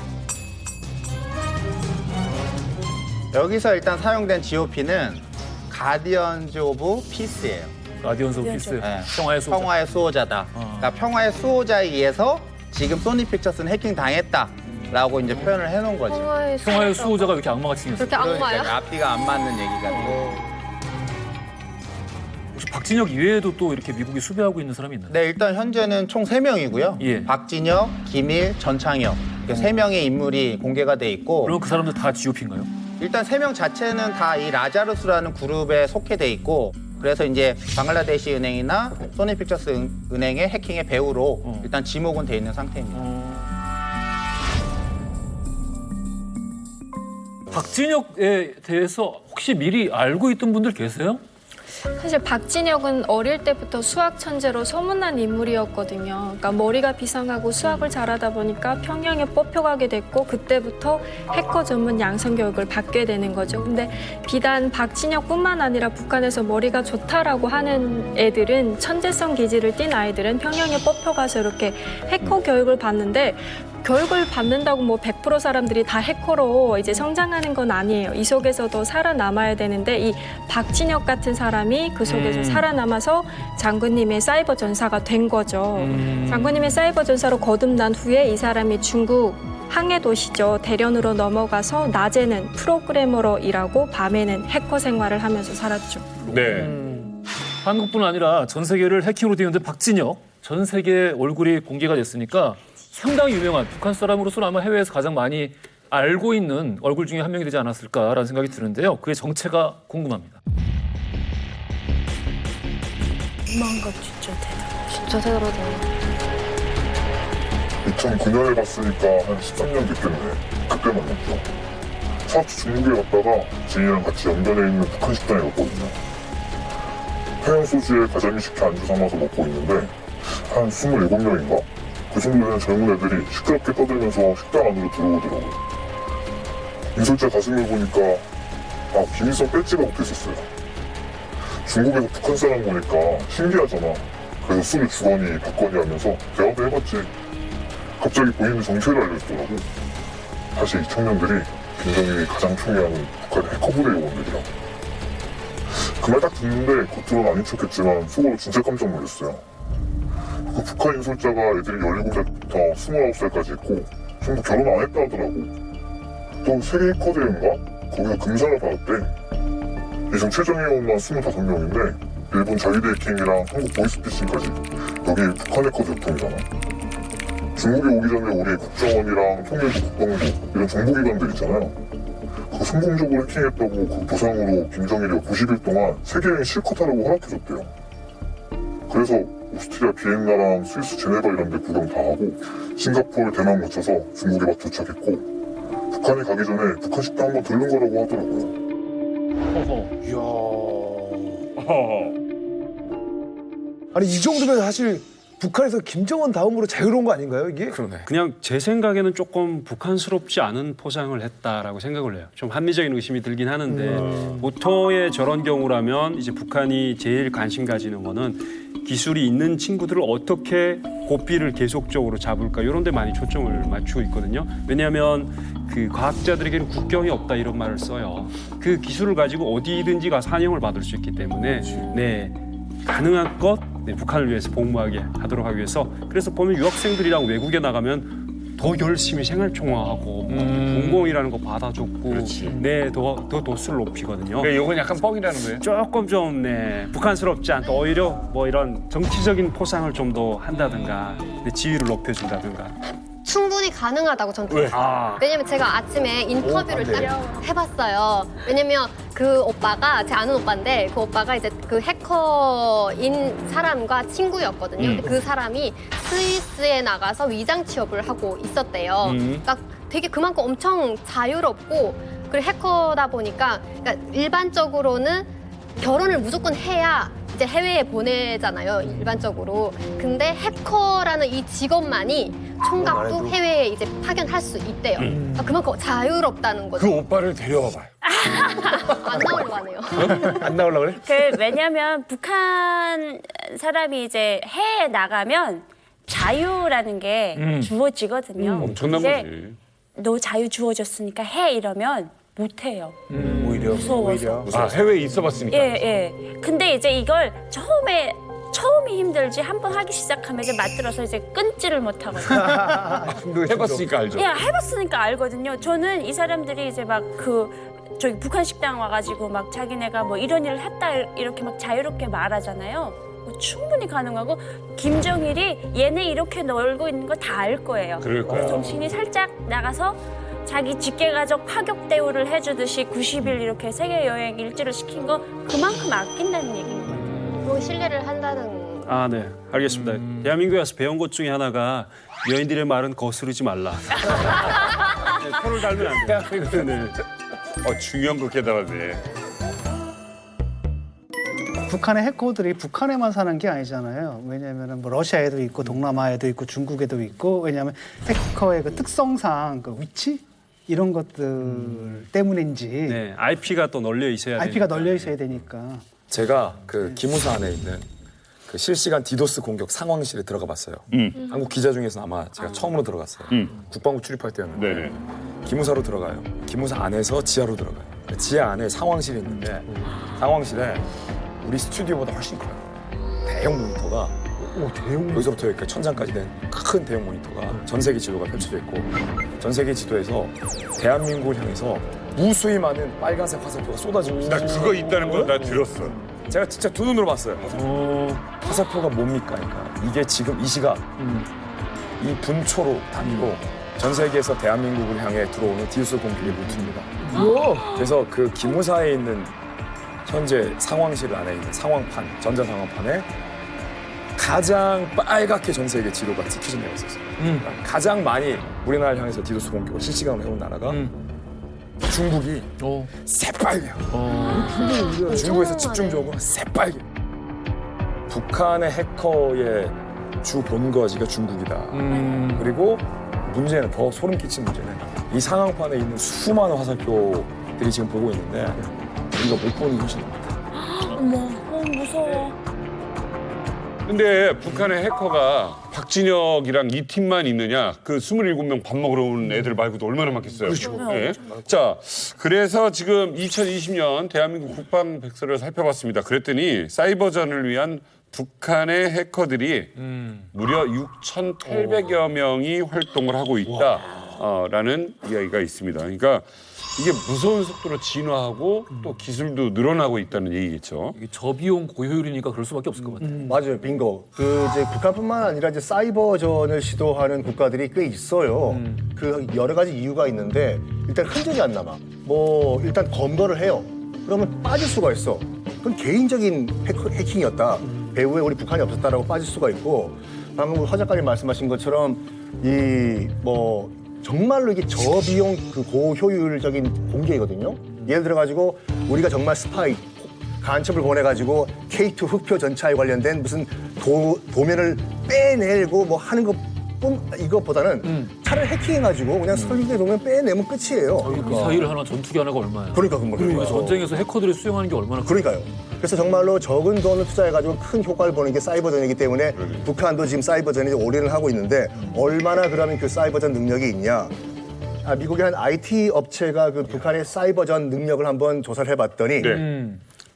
여기서 일단 사용된 GOP는 가디언즈 오브 피스예요. 가디언스 오브 피스. 네. 평화의 소자. 평화의 수호자다. 그러니까 평화의 수호자에 의해서 지금 소니 픽처스는 해킹 당했다라고 이제 표현을 해놓은 거죠. 평화의 수호자가 왜 이렇게 악마같이 생겼어요? 그렇게 악마야? 그러니까 앞뒤가 안 맞는 얘기가 돼. 혹시 박진혁 이외에도 또 이렇게 미국이 수배하고 있는 사람이 있나요? 네, 일단 현재는 총 3명이고요. 예. 박진혁, 김일, 전창혁. 이렇게 3명의 인물이 공개가 돼 있고 그럼 그 사람들 다 GOP인가요? 일단 3명 자체는 다 이 라자루스라는 그룹에 속해 돼 있고 그래서 이제 방글라데시 은행이나 소니 픽처스 은행의 해킹의 배후로 일단 지목은 돼 있는 상태입니다. 박진혁에 대해서 혹시 미리 알고 있던 분들 계세요? 사실 박진혁은 어릴 때부터 수학 천재로 소문난 인물이었거든요. 그러니까 머리가 비상하고 수학을 잘하다 보니까 평양에 뽑혀가게 됐고 그때부터 해커 전문 양성 교육을 받게 되는 거죠. 근데 비단 박진혁뿐만 아니라 북한에서 머리가 좋다라고 하는 애들은 천재성 기질을 띈 아이들은 평양에 뽑혀가서 이렇게 해커 교육을 받는데 교육을 받는다고 뭐 100% 사람들이 다 해커로 이제 성장하는 건 아니에요. 이 속에서도 살아남아야 되는데 이 박진혁 같은 사람이 그 속에서 살아남아서 장군님의 사이버 전사가 된 거죠. 장군님의 사이버 전사로 거듭난 후에 이 사람이 중국 항해 도시죠. 대련으로 넘어가서 낮에는 프로그래머로 일하고 밤에는 해커 생활을 하면서 살았죠. 네. 한국뿐 아니라 전 세계를 해킹으로 뒤흔든 박진혁 전 세계 얼굴이 공개가 됐으니까 상당히 유명한 북한 사람으로서는 아마 해외에서 가장 많이 알고 있는 얼굴 중에 한 명이 되지 않았을까라는 생각이 드는데요. 그의 정체가 궁금합니다. 뭔가 진짜 대단하다. 2009년에 봤으니까 한 13년 됐겠네. 그때 만났죠. 사업지 중국에 갔다가 지인이랑 같이 연변에 있는 북한 식당에 갔거든요. 해양 소주에 가자미 식혜 안주 삼아서 먹고 있는데 한 27명인가? 그 정도 되는 젊은 애들이 시끄럽게 떠들면서 식당 안으로 들어오더라고요. 인솔자 가슴을 보니까 비밀성 뺏지가 못했었어요. 중국에서 북한 사람 보니까 신기하잖아. 그래서 술을 주거니 받거니 하면서 대화도 해봤지. 갑자기 본인의 정체를 알려주더라고. 사실 이 청년들이 김정일이 가장 총애하는 북한의 해커부대 요원들이야. 그 말 딱 듣는데 겉으로는 아닌 척했지만 속으로 진짜 깜짝 놀랐어요. 그 북한 인솔자가 애들이 17살부터 29살까지 있고 전부 결혼 안 했다 하더라고. 또 세계 해커 대회인가? 거기서 금상을 받았대. 예전 최종 회원만 25명인데 일본 자위대 해킹이랑 한국 보이스피싱까지. 여기 북한 해커 대통이잖아. 중국에 오기 전에 우리 국정원이랑 통일부, 국방부 이런 정보기관들 있잖아요. 그거 성공적으로 해킹했다고 그 보상으로 김정일이가 90일 동안 세계여행 실컷 하라고 허락해줬대요. 그래서 오스트리아 비엔나랑 스위스 제네바 이런 데 구경 다 하고 싱가포르, 대만 거쳐서 중국에 막 도착했고 북한에 가기 전에 북한 식당 한번 들른 거라고 하더라고요. 아니 이 정도면 사실 북한에서 김정은 다음으로 자유로운 거 아닌가요 이게? 그러네. 그냥 제 생각에는 조금 북한스럽지 않은 포장을 했다라고 생각을 해요. 좀 합리적인 의심이 들긴 하는데 보통의 저런 경우라면 이제 북한이 제일 관심 가지는 거는 기술이 있는 친구들을 어떻게 고삐를 계속적으로 잡을까 이런 데 많이 초점을 맞추고 있거든요. 왜냐하면 그 과학자들에게는 국경이 없다 이런 말을 써요. 그 기술을 가지고 어디든지 가서 환영을 받을 수 있기 때문에 네 가능한 것 북한을 위해서 복무하게 하도록 하기 위해서 그래서 보면 유학생들이랑 외국에 나가면 더 열심히 생활총화하고 공공이라는 거 받아줬고 네더 도수를 높이거든요. 그러니까 이건 약간 뻥이라는 거예요. 조금 좀 네, 북한스럽지 않다. 오히려 뭐 이런 정치적인 포상을 좀 더 한다든가 네, 지위를 높여준다든가. 충분히 가능하다고 전 들었어요. 왜냐면 제가 아침에 인터뷰를 딱 해봤어요. 왜냐면 그 오빠가 제 아는 오빠인데 그 오빠가 이제 그 해커인 사람과 친구였거든요. 근데 그 사람이 스위스에 나가서 위장 취업을 하고 있었대요. 그러니까 되게 그만큼 엄청 자유롭고 그리고 해커다 보니까 그러니까 일반적으로는 결혼을 무조건 해야 이제 해외에 보내잖아요, 일반적으로. 근데 해커라는 이 직업만이 총각도 해외에 이제 파견할 수 있대요. 그러니까 그만큼 자유롭다는 거죠. 그 오빠를 데려와 봐요. 안 나오려고 하네요. 안 나오려고 그래? 왜냐면 북한 사람이 이제 해외에 나가면 자유라는 게 주어지거든요. 엄청난 이제 거지. 너 자유 주어졌으니까 해 이러면 못해요. 오히려 무서워서. 아 해외에 있어봤으니까. 예. 근데 이제 이걸 처음이 힘들지 한 번 하기 시작하면 이제 맞들어서 이제 끊지를 못하거든요. 해봤으니까 알죠. 예, 해봤으니까 알거든요. 저는 이 사람들이 이제 막 저기 북한 식당 와가지고 막 자기네가 뭐 이런 일을 했다 이렇게 막 자유롭게 말하잖아요. 뭐 충분히 가능하고 김정일이 얘네 이렇게 놀고 있는 거 다 알 거예요. 그럴 거야. 정신이 살짝 나가서 자기 직계가족 파격 대우를 해주듯이 90일 이렇게 세계 여행 일지를 시킨 거 그만큼 아낀다는 얘기인 거예요. 그리고 신뢰를 한다는. 아, 네. 알겠습니다. 대한민국에 와서 배운 것 중에 하나가 여인들의 말은 거스르지 말라. 네, 표를 달면 안 돼요. 네. 중요한 거 깨달았네. 북한의 해커들이 북한에만 사는 게 아니잖아요. 왜냐하면 뭐 러시아에도 있고 동남아에도 있고 중국에도 있고 왜냐하면 해커의 그 특성상 그 위치 이런 것들 때문인지 네, IP가 또 널려 있어야 돼요. IP가 널려 있어야 되니까. 제가 그 기무사 안에 있는 그 실시간 디도스 공격 상황실에 들어가 봤어요. 한국 기자 중에서 아마 제가 처음으로 들어갔어요. 국방부 출입할 때였는데 네네. 기무사로 들어가요. 기무사 안에서 지하로 들어가요. 지하 안에 상황실이 있는데 상황실에 우리 스튜디오보다 훨씬 커요. 대형 모니터가 여기서부터 여기까지 천장까지 된 큰 대형 모니터가 전 세계 지도가 펼쳐져 있고 전 세계 지도에서 대한민국을 향해서 무수히 많은 빨간색 화살표가 쏟아지고 있어요. 나 그거 있다는 거 나 들었어. 제가 진짜 두 눈으로 봤어요. 화살표가 뭡니까? 그러니까 이게 지금 이 시각 이 분초로 단위로 전 세계에서 대한민국을 향해 들어오는 디도스 공격의 루트입니다. 그래서 그 기무사에 있는 현재 상황실 안에 있는 상황판, 전자상황판에 가장 빨갛게 전 세계 지도가 찍혀진 데가 있었어요. 그러니까 가장 많이 우리나라를 향해서 디도스 공격을 실시간으로 해온 나라가 중국이 새빨개요. 중국에서 집중적으로 새빨개. 북한의 해커의 주 본거지가 중국이다. 그리고 문제는 더 소름 끼친 문제는 이 상황판에 있는 수많은 화살표들이 지금 보고 있는데 우리가 못 보는 현실이 많다. 어머, 무서워. 근데 북한의 해커가 박진혁이랑 이 팀만 있느냐? 그 27명 밥 먹으러 오는 애들 말고도 얼마나 많겠어요. 그렇죠. 자, 그래서 지금 2020년 대한민국 국방 백서를 살펴봤습니다. 그랬더니 사이버전을 위한 북한의 해커들이 무려 6,800여 명이 활동을 하고 있다라는 이야기가 있습니다. 그러니까 이게 무서운 속도로 진화하고 또 기술도 늘어나고 있다는 얘기겠죠. 이게 저비용 고효율이니까 그럴 수밖에 없을 것 같아요. 맞아요, 빙고. 그 이제 북한뿐만 아니라 이제 사이버전을 시도하는 국가들이 꽤 있어요. 그 여러 가지 이유가 있는데 일단 흔적이 안 남아. 뭐 일단 검거를 해요. 그러면 빠질 수가 있어. 그건 개인적인 해킹이었다. 배후에 우리 북한이 없었다라고 빠질 수가 있고, 방금 허 작가님 말씀하신 것처럼 이 뭐 정말로 이게 저비용 그 고효율적인 공개이거든요. 예를 들어 가지고 우리가 정말 스파이 간첩을 보내가지고 K2 흑표 전차에 관련된 무슨 도면을 빼내고 뭐 하는 이것보다는 차라리 해킹해가지고 그냥 설계된 도면 빼내면 끝이에요. 미사일 하나, 전투기 하나가 얼마야? 그러니까 전쟁에서 해커들이 수행하는 게 얼마나 그러니까요. 그래서 정말로 적은 돈을 투자해가지고 큰 효과를 보는 게 사이버전이기 때문에 북한도 지금 사이버전에 올인을 하고 있는데 얼마나 그러면 그 사이버전 능력이 있냐. 미국의 한 IT 업체가 그 북한의 사이버전 능력을 한번 조사를 해봤더니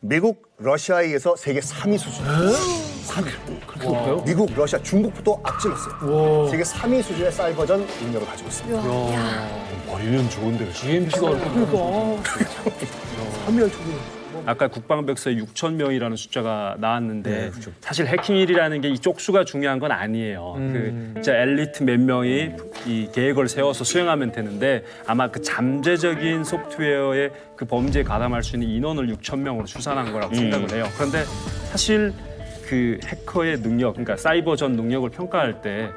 미국, 러시아에 의해서 세계 3위 수준. 3위. 미국, 러시아, 중국부터 앞질렀어요. 세계 3위 수준의 사이버전 능력을 가지고 있습니다. 머리는 좋은데 GMP가 그러니까. 3위를 초기. 아까 국방백서에 6천 명이라는 숫자가 나왔는데 사실 해킹일이라는 게 이쪽 수가 중요한 건 아니에요. 그 진짜 엘리트 몇 명이 이 계획을 세워서 수행하면 되는데 아마 그 잠재적인 소프트웨어의 그 범죄에 가담할 수 있는 인원을 6천 명으로 추산한 거라고 생각을 해요. 그런데 사실 그 해커의 능력, 그러니까 사이버전 능력을 평가할 때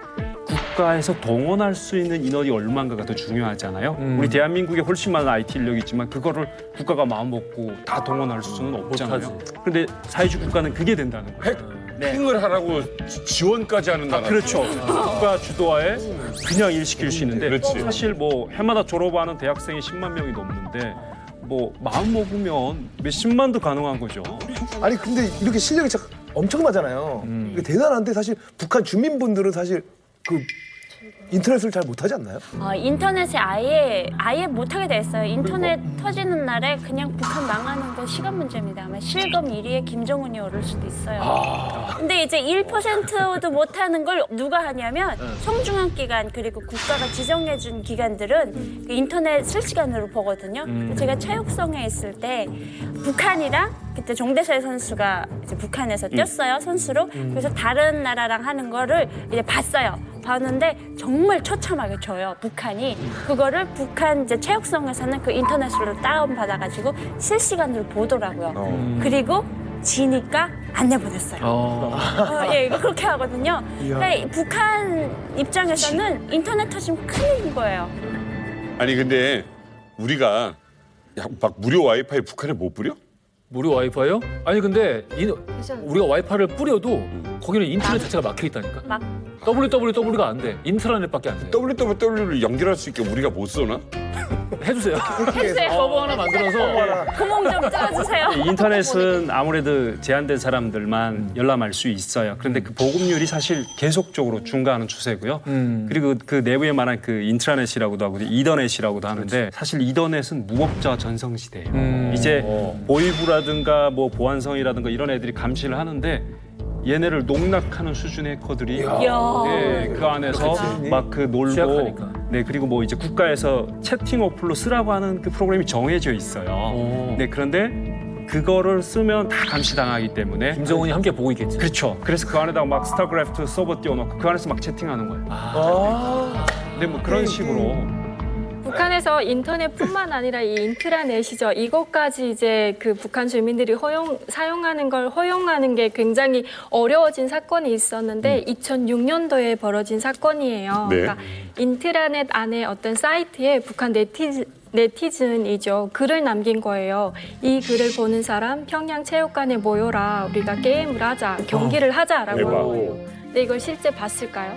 국가에서 동원할 수 있는 인원이 얼마인가가 더 중요하잖아요. 우리 대한민국에 훨씬 많은 IT 인력이 있지만 그거를 국가가 마음먹고 다 동원할 수는 없잖아요. 그런데 사회주의 국가는 그게 된다는 거예요. 해킹을 하라고 지원까지 하는 나라. 그렇죠. 국가 주도하에 그냥 일시킬 수 있는데 그렇지. 사실 뭐 해마다 졸업하는 대학생이 10만 명이 넘는데 뭐 마음 먹으면 몇십만도 가능한 거죠. 아니 근데 이렇게 실력이 엄청나잖아요. 이게 대단한데 사실 북한 주민분들은 사실 그 인터넷을 잘 못하지 않나요? 인터넷에 아예 못하게 됐어요. 인터넷 터지는 날에 그냥 북한 망하는 건 시간 문제입니다. 아마 실검 1위에 김정은이 오를 수도 있어요. 근데 이제 1%도 못하는 걸 누가 하냐면 성중앙 기관 그리고 국가가 지정해준 기관들은 그 인터넷 실시간으로 보거든요. 제가 체육성에 있을 때 북한이랑 그때 종대세 선수가 이제 북한에서 뛰었어요, 선수로. 그래서 다른 나라랑 하는 거를 이제 봤어요. 봤는데 정말 처참하게 져요, 북한이. 그거를 북한 이제 체육성에서는 그 인터넷으로 다운받아가지고 실시간으로 보더라고요. 그리고 지니까 안 내보냈어요. 예, 그렇게 하거든요. 그러니까 북한 입장에서는 인터넷 터지면 큰일인 거예요. 아니 근데 우리가 막 무료 와이파이 북한에 못 뿌려? 무료 와이파이요? 아니 근데 우리가 와이파이를 뿌려도 거기는 인터넷 자체가 막혀 있다니까. www가 안 돼. 인트라넷밖에 안 돼. www를 연결할 수 있게 우리가 못 써나? 해주세요. 해주세요. 서버 하나 만들어서 구멍 좀 뚫어주세요. 인터넷은 아무래도 제한된 사람들만 열람할 수 있어요. 그런데 그 보급률이 사실 계속적으로 증가하는 추세고요. 그리고 그 내부에 말한 그 인트라넷이라고도 하고 이더넷이라고도 하는데 사실 이더넷은 무법자 전성 시대예요. 이제 보이부라든가 뭐 보안성이라든가 이런 애들이 감시를 하는데 얘네를 농락하는 수준의 해커들이 그 안에서 막 그 놀고 취약하니까. 그리고 뭐 이제 국가에서 채팅 어플로 쓰라고 하는 그 프로그램이 정해져 있어요. 그런데 그거를 쓰면 다 감시당하기 때문에 김정은이 함께 보고 있겠지. 그렇죠. 그래서 그 안에다가 막 스타크래프트 서버 띄워놓고 그 안에서 막 채팅하는 거예요. 근데 뭐 그런 식으로 북한에서 인터넷뿐만 아니라 이 인트라넷이죠. 이것까지 이제 그 북한 주민들이 사용하는 걸 허용하는 게 굉장히 어려워진 사건이 있었는데 2006년도에 벌어진 사건이에요. 네. 그러니까 인트라넷 안에 어떤 사이트에 북한 네티즌이죠. 글을 남긴 거예요. 이 글을 보는 사람 평양 체육관에 모여라. 우리가 게임을 하자. 경기를 하자라고 한 거예요. 근데 이걸 실제 봤을까요?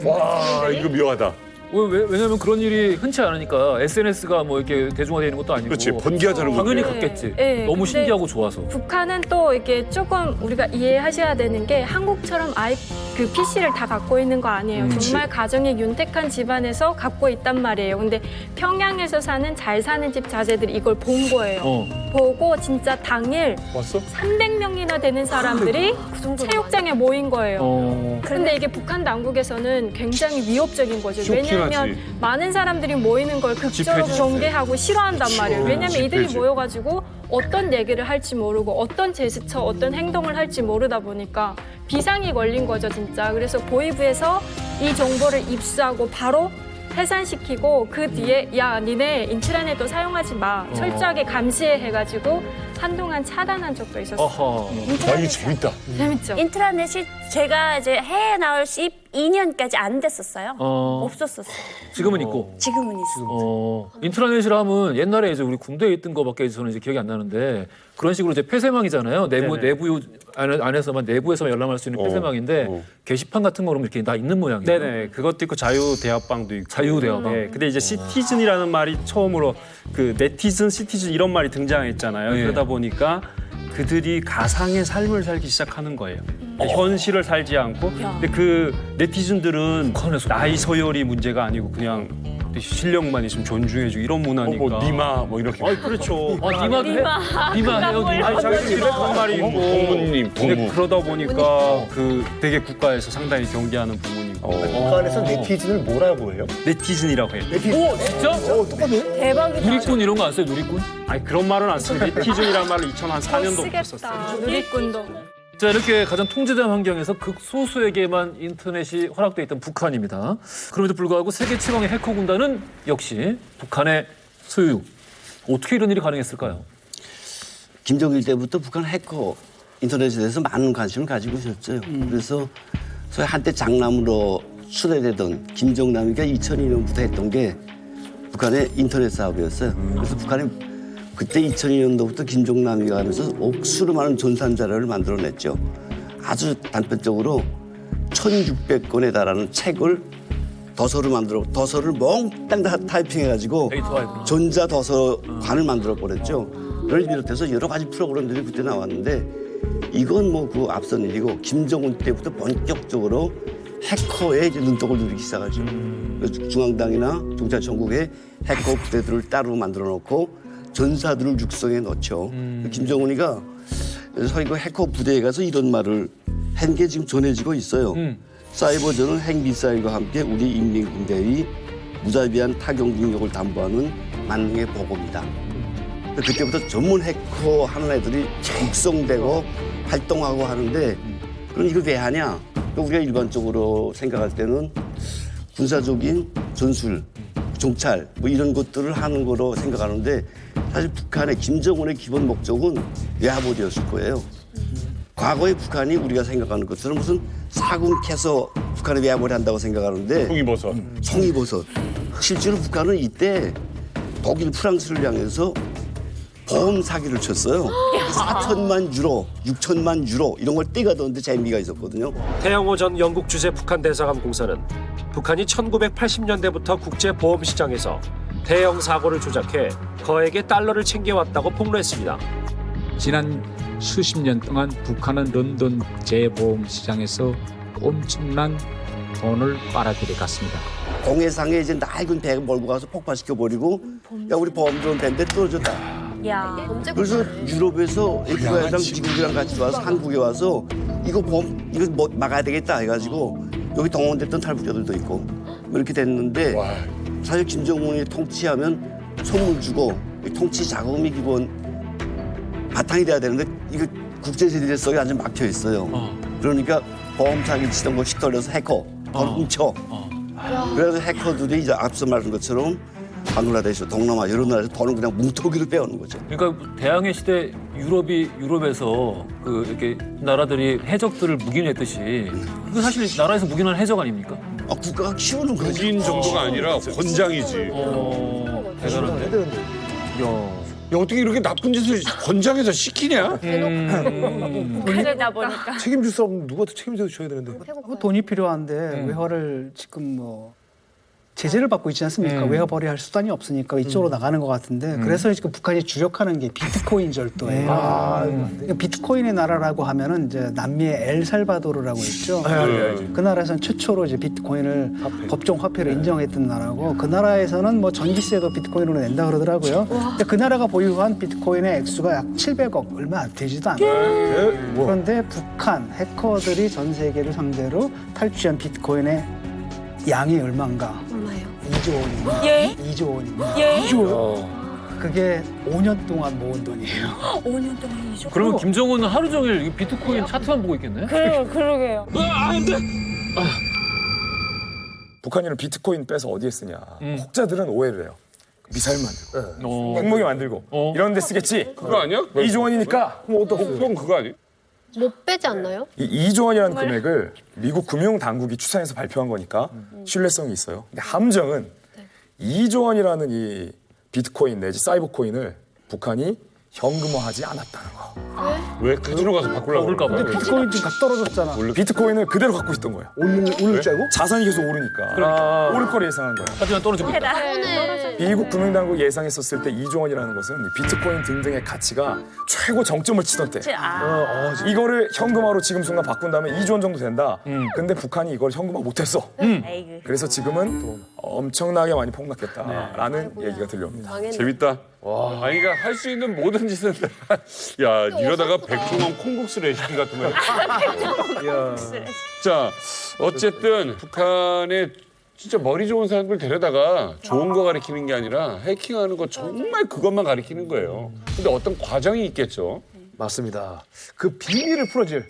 와 이거 묘하다. 왜냐면 그런 일이 흔치 않으니까 SNS가 뭐 이렇게 대중화되어 있는 것도 아니고. 그렇지 번개하자는 당연히 건데. 갔겠지. 네, 너무 근데 신기하고 좋아서. 북한은 또 이렇게 조금 우리가 이해하셔야 되는 게 한국처럼 그 PC를 다 갖고 있는 거 아니에요. 정말 가정이 윤택한 집안에서 갖고 있단 말이에요. 근데 평양에서 사는 잘 사는 집 자제들이 이걸 본 거예요. 보고 진짜 당일 왔어? 300명이나 되는 사람들이 체육장에 모인 거예요. 그런데 이게 북한 당국에서는 굉장히 위협적인 거죠. 왜냐하면 많은 사람들이 모이는 걸 극적으로 경계하고 싫어한단 말이에요. 왜냐하면 이들이 모여가지고 어떤 얘기를 할지 모르고 어떤 제스처, 어떤 행동을 할지 모르다 보니까 비상이 걸린 거죠, 진짜. 그래서 보이부에서 이 정보를 입수하고 바로 해산시키고 그 뒤에 야, 니네 인트라넷도 사용하지 마. 철저하게 감시해 해가지고 한동안 차단한 적도 있었어요. 이게 재밌다. 재밌죠? 인트라넷이 제가 이제 해외 나올 12년까지 안 됐었어요. 없었었어요. 지금은 있고. 지금은 있어. 인트라넷이라 하면 옛날에 이제 우리 군대에 있던 거밖에 저는 이제 기억이 안 나는데 그런 식으로 이제 폐쇄망이잖아요. 내부 안에서만 내부에서만 열람할 수 있는 폐쇄망인데 게시판 같은 거는 이렇게 다 있는 모양이에요. 네네, 그것도 있고 자유대화방도 있고. 자유대화방. 네, 근데 이제 시티즌이라는 말이 처음으로 그 네티즌, 시티즌 이런 말이 등장했잖아요. 예. 그러다 보니까 그들이 가상의 삶을 살기 시작하는 거예요. 현실을 살지 않고. 근데 그 네티즌들은 나이 서열이 문제가 아니고 그냥 실력만 있으면 존중해주고 이런 문화니까. 뭐 니마 뭐 이렇게. 그렇죠. 니마 해요. 아니 자기들이 그런 말이 있고. 동무님, 근데 동무. 그러다 보니까 그 되게 국가에서 상당히 경계하는 부분이고. 북한에서 네티즌을 뭐라고 해요? 네티즌이라고 해요. 오, 진짜? 대박이다. 누리꾼 이런 거 안 써요, 누리꾼? 아니 그런 말은 안 쓰고 네티즌이라는 말을 2004년도부터 썼어요. 쓰겠다. 누리꾼도. 자, 이렇게 가장 통제된 환경에서 극소수에게만 인터넷이 허락돼 있던 북한입니다. 그럼에도 불구하고 세계 최강의 해커 군단은 역시 북한의 소유. 어떻게 이런 일이 가능했을까요? 김정일 때부터 북한 해커 인터넷에 대해서 많은 관심을 가지고 있었죠. 그래서 소위 한때 장남으로 추대되던 김정남이가 2002년부터 했던 게 북한의 인터넷 사업이었어요. 그래서 북한이 그때 2002년도부터 김정남이가 하면서 억수로 많은 전산 자료를 만들어냈죠. 아주 단편적으로 1,600권에 달하는 책을 도서를 몽땅 다 타이핑해가지고 전자 도서관을 만들어버렸죠. 그걸 비롯해서 여러 가지 프로그램들이 그때 나왔는데 이건 뭐 그 앞선 일이고 김정은 때부터 본격적으로 해커의 이제 눈독을 누리기 시작하죠. 그래서 중앙당이나 경찰청국에 해커 부대들을 따로 만들어 놓고 전사들을 육성해 넣죠. 김정은이가 소위 그 해커 부대에 가서 이런 말을 한 게 지금 전해지고 있어요. 사이버전은 핵미사일과 함께 우리 인민군대의 무자비한 타격 능력을 담보하는 만능의 보고입니다. 그때부터 전문 해커 하는 애들이 육성되고 활동하고 하는데 그럼 이걸 왜 하냐? 우리가 일반적으로 생각할 때는 군사적인 전술, 정찰 뭐 이런 것들을 하는 거로 생각하는데 사실 북한의 김정은의 기본 목적은 외화벌이었을 거예요. 과거의 북한이 우리가 생각하는 것처럼 무슨 사군 캐서 북한이 외화벌이 한다고 생각하는데 송이버섯. 실제로 북한은 이때 독일, 프랑스를 향해서 보험 사기를 쳤어요. 4천만 유로, 6천만 유로 이런 걸 떼가던데 재미가 있었거든요. 태영호 전 영국 주재 북한 대사관 공사는 북한이 1980년대부터 국제보험 시장에서 대형 사고를 조작해 거액의 달러를 챙겨왔다고 폭로했습니다. 지난 수십 년 동안 북한은 런던 국제보험 시장에서 엄청난 돈을 빨아들여갔습니다. 공해상에 이제 낡은 배 몰고 가서 폭파시켜버리고 야 우리 보험 들어온 배인데 떨어졌다. 야. 그래서 유럽에서 FBI랑 미국이랑 같이 와서 한국에 와서 이거 뭐 막아야 되겠다 해가지고 여기 동원됐던 탈북자들도 있고 이렇게 됐는데 사실 김정은이 통치하면 선물 주고 통치 자금이 기본 바탕이 돼야 되는데 이거 국제재질성이 완전 막혀 있어요. 그러니까 보험 사기 치던 거 씩 돌려서 해커 돈 훔쳐. 그래서 해커들이 이제 앞서 말한 것처럼 방글라데시, 동남아 이런 나라에서 돈을 그냥 뭉텅이로 빼오는 거죠. 그러니까 대항해 시대 유럽에서 그 이렇게 나라들이 해적들을 묵인했듯이 그거 사실 나라에서 묵인한 해적 아닙니까? 국가가 키우는 거죠. 묵인 정도가 아니라 권장이지. 대단한데. 야, 어떻게 이렇게 나쁜 짓을 권장해서 시키냐? 그러다 보니까 책임질 사람 누구한테 책임져 줘야 되는데. 돈이 필요한데 외화를 지금 뭐 제재를 받고 있지 않습니까? 외화벌이 할 수단이 없으니까 이쪽으로 나가는 것 같은데 그래서 지금 북한이 주력하는 게 비트코인 절도예요. 비트코인의 나라라고 하면은 이제 남미의 엘살바도르라고 있죠. 그 나라에서는 최초로 이제 비트코인을 법정 화폐로 인정했던 나라고 그 나라에서는 뭐 전기세도 비트코인으로 낸다 그러더라고요. 근데 그 나라가 보유한 비트코인의 액수가 약 700억 얼마 되지도 않아요. 그런데 북한 해커들이 전 세계를 상대로 탈취한 비트코인의 양이 얼마인가? 얼마예요? 2조 원입니다. 예? 2조 원입니다. 예? 2조 그게 5년 동안 모은 돈이에요. 5년 동안 이죠. 그러면 김정은은 하루 종일 이 비트코인 차트만 보고 있겠네? 그러게요. 북한인은 비트코인 빼서 어디에 쓰냐. 혹자들은 오해를 해요. 미사일 만들고 핵무기 만들고 이런 데 쓰겠지. 그거 아니야? 2조 원이니까 목표는 그거 아니야? 못 빼지 않나요? 이 2조 원이라는 금액을 미국 금융당국이 추산해서 발표한 거니까 신뢰성이 있어요. 근데 함정은 2조 원이라는 이 비트코인 내지 사이버코인을 북한이 현금화하지 않았다는 거. 왜 카지노 가서 바꾸려고 그럴까 봐. 근데 비트코인 지금 값 떨어졌잖아. 비트코인을 그대로 갖고 있던 거야. 오를 줄 알고? 자산이 계속 오르니까 오를 거를 예상한 거야. 하지만 떨어지고 있다. 미국 금융당국이 예상했었을 때 2조 원이라는 것은 비트코인 등등의 가치가 최고 정점을 치던 때 이거를 현금화로 지금 순간 바꾼다면 2조 원 정도 된다. 근데 북한이 이걸 현금화 못했어. 그래서 지금은 엄청나게 많이 폭락했다라는 얘기가 들려옵니다. 재밌다. 아이가 할 수 있는 모든 짓은 야 이러다가 백종원 콩국수 레시피 같은 거. 자 어쨌든 북한의 진짜 머리 좋은 사람들 데려다가 좋은 거 가르치는 게 아니라 해킹하는 거 정말 그것만 가르치는 거예요. 근데 어떤 과정이 있겠죠. 맞습니다. 그 비밀을 풀어줄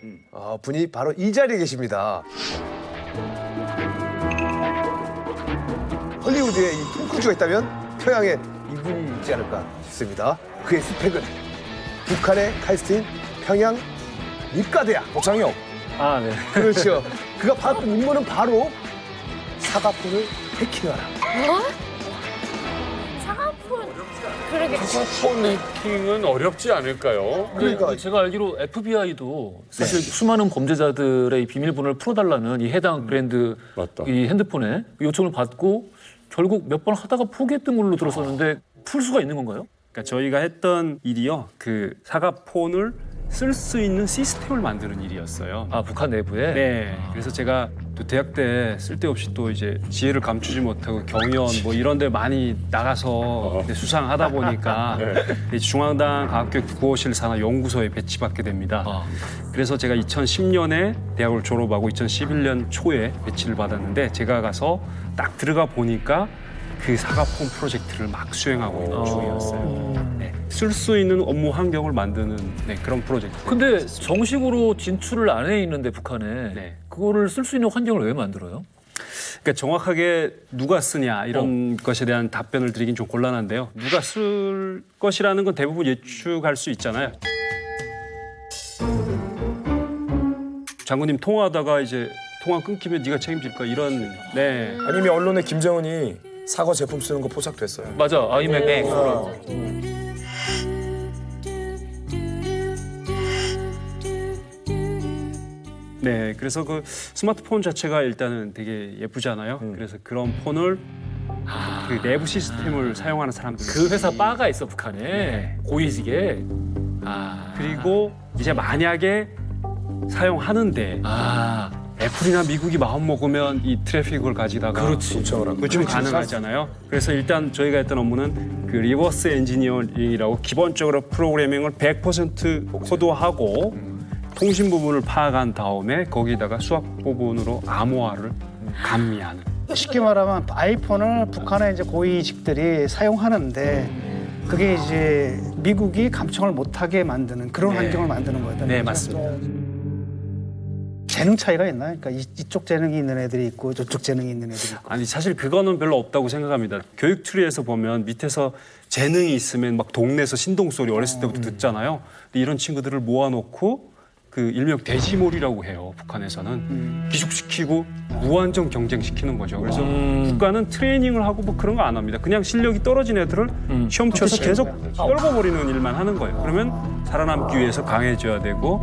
분이 바로 이 자리에 계십니다. 헐리우드에 이 톰 크루즈가 있다면 평양에 이분이 있지 않을까 싶습니다. 그의 스펙은 북한의 카이스트인 평양理科대학 복창형. 아, 네. 그렇죠. 그가 받았던 임무는 바로 사과폰을 해킹하라. 그러게. 사과폰 해킹은 어렵지 않을까요? 그러니까 제가 알기로 FBI도 사실 수많은 범죄자들의 이 비밀번호를 풀어달라는 이 해당 브랜드 맞다. 이 핸드폰에 요청을 받고 결국 몇 번 하다가 포기했던 걸로 들었었는데 풀 수가 있는 건가요? 그러니까 저희가 했던 일이요. 그 사과폰을 쓸 수 있는 시스템을 만드는 일이었어요. 아, 북한 내부에? 네. 그래서 제가 또 대학 때 쓸데없이 또 이제 지혜를 감추지 못하고 경연 뭐 이런 데 많이 나가서 수상하다 보니까 중앙당 과학교육 구호실 산하 연구소에 배치받게 됩니다. 그래서 제가 2010년에 대학을 졸업하고 2011년 초에 배치를 받았는데 제가 가서 딱 들어가 보니까 그 사과폰 프로젝트를 막 수행하고 있는 중이었어요. 네. 쓸 수 있는 업무 환경을 만드는 그런 프로젝트. 근데 정식으로 진출을 안 해 있는데 북한에 그거를 쓸 수 있는 환경을 왜 만들어요? 그러니까 정확하게 누가 쓰냐 이런 것에 대한 답변을 드리긴 좀 곤란한데요. 누가 쓸 것이라는 건 대부분 예측할 수 있잖아요. 장군님 통화하다가 이제 통화 끊기면 네가 책임질까 이런. 네. 아니면 언론에 김정은이 사과 제품 쓰는 거 포착됐어요. 맞아, 아이맥. 네, 그래서 그 스마트폰 자체가 일단은 되게 예쁘잖아요. 그래서 그런 폰을 그 내부 시스템을 사용하는 사람들. 그 회사 바가 있어 북한에 고위직에. 그리고 이제 만약에 사용하는데 애플이나 미국이 마음 먹으면 이 트래픽을 가지다가 구축 가능하잖아요. 그래서 일단 저희가 했던 업무는 그 리버스 엔지니어링이라고 기본적으로 프로그래밍을 100% 코드하고 통신 부분을 파악한 다음에 거기다가 수학 부분으로 암호화를 감미하는. 쉽게 말하면 아이폰을 북한의 이제 고위직들이 사용하는데 그게 이제 미국이 감청을 못하게 만드는 그런 환경을 만드는 거예요. 네, 맞습니다. 재능 차이가 있나? 그러니까 이쪽 재능이 있는 애들이 있고 저쪽 재능이 있는 애들이 있고. 아니 사실 그거는 별로 없다고 생각합니다. 교육 트리에서 보면 밑에서 재능이 있으면 막 동네에서 신동 소리 어렸을 때부터 듣잖아요. 근데 이런 친구들을 모아놓고 그 일명 돼지몰이라고 해요. 북한에서는 기숙시키고 무한정 경쟁시키는 거죠. 그래서 국가는 트레이닝을 하고 뭐 그런 거 안 합니다. 그냥 실력이 떨어진 애들을 시험 쳐서 계속 떨궈버리는 일만 하는 거예요. 그러면 살아남기 위해서 강해져야 되고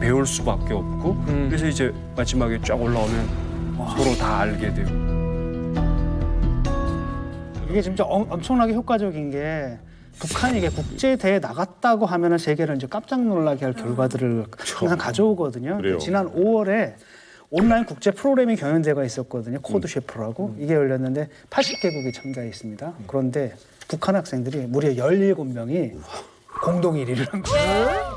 배울 수밖에 없고 그래서 이제 마지막에 쫙 올라오면 서로 다 알게 되고. 이게 진짜 엄청나게 효과적인 게 북한이 이게 국제 대회에 나갔다고 하면은 세계를 이제 깜짝 놀라게 할 결과들을 항상 가져오거든요. 그래요. 지난 5월에 온라인 국제 프로그래밍 경연대회가 있었거든요. 코드 셰프라고 이게 열렸는데 80개국이 참가했습니다. 그런데 북한 학생들이 무려 17명이 공동 1위를 한 거예요.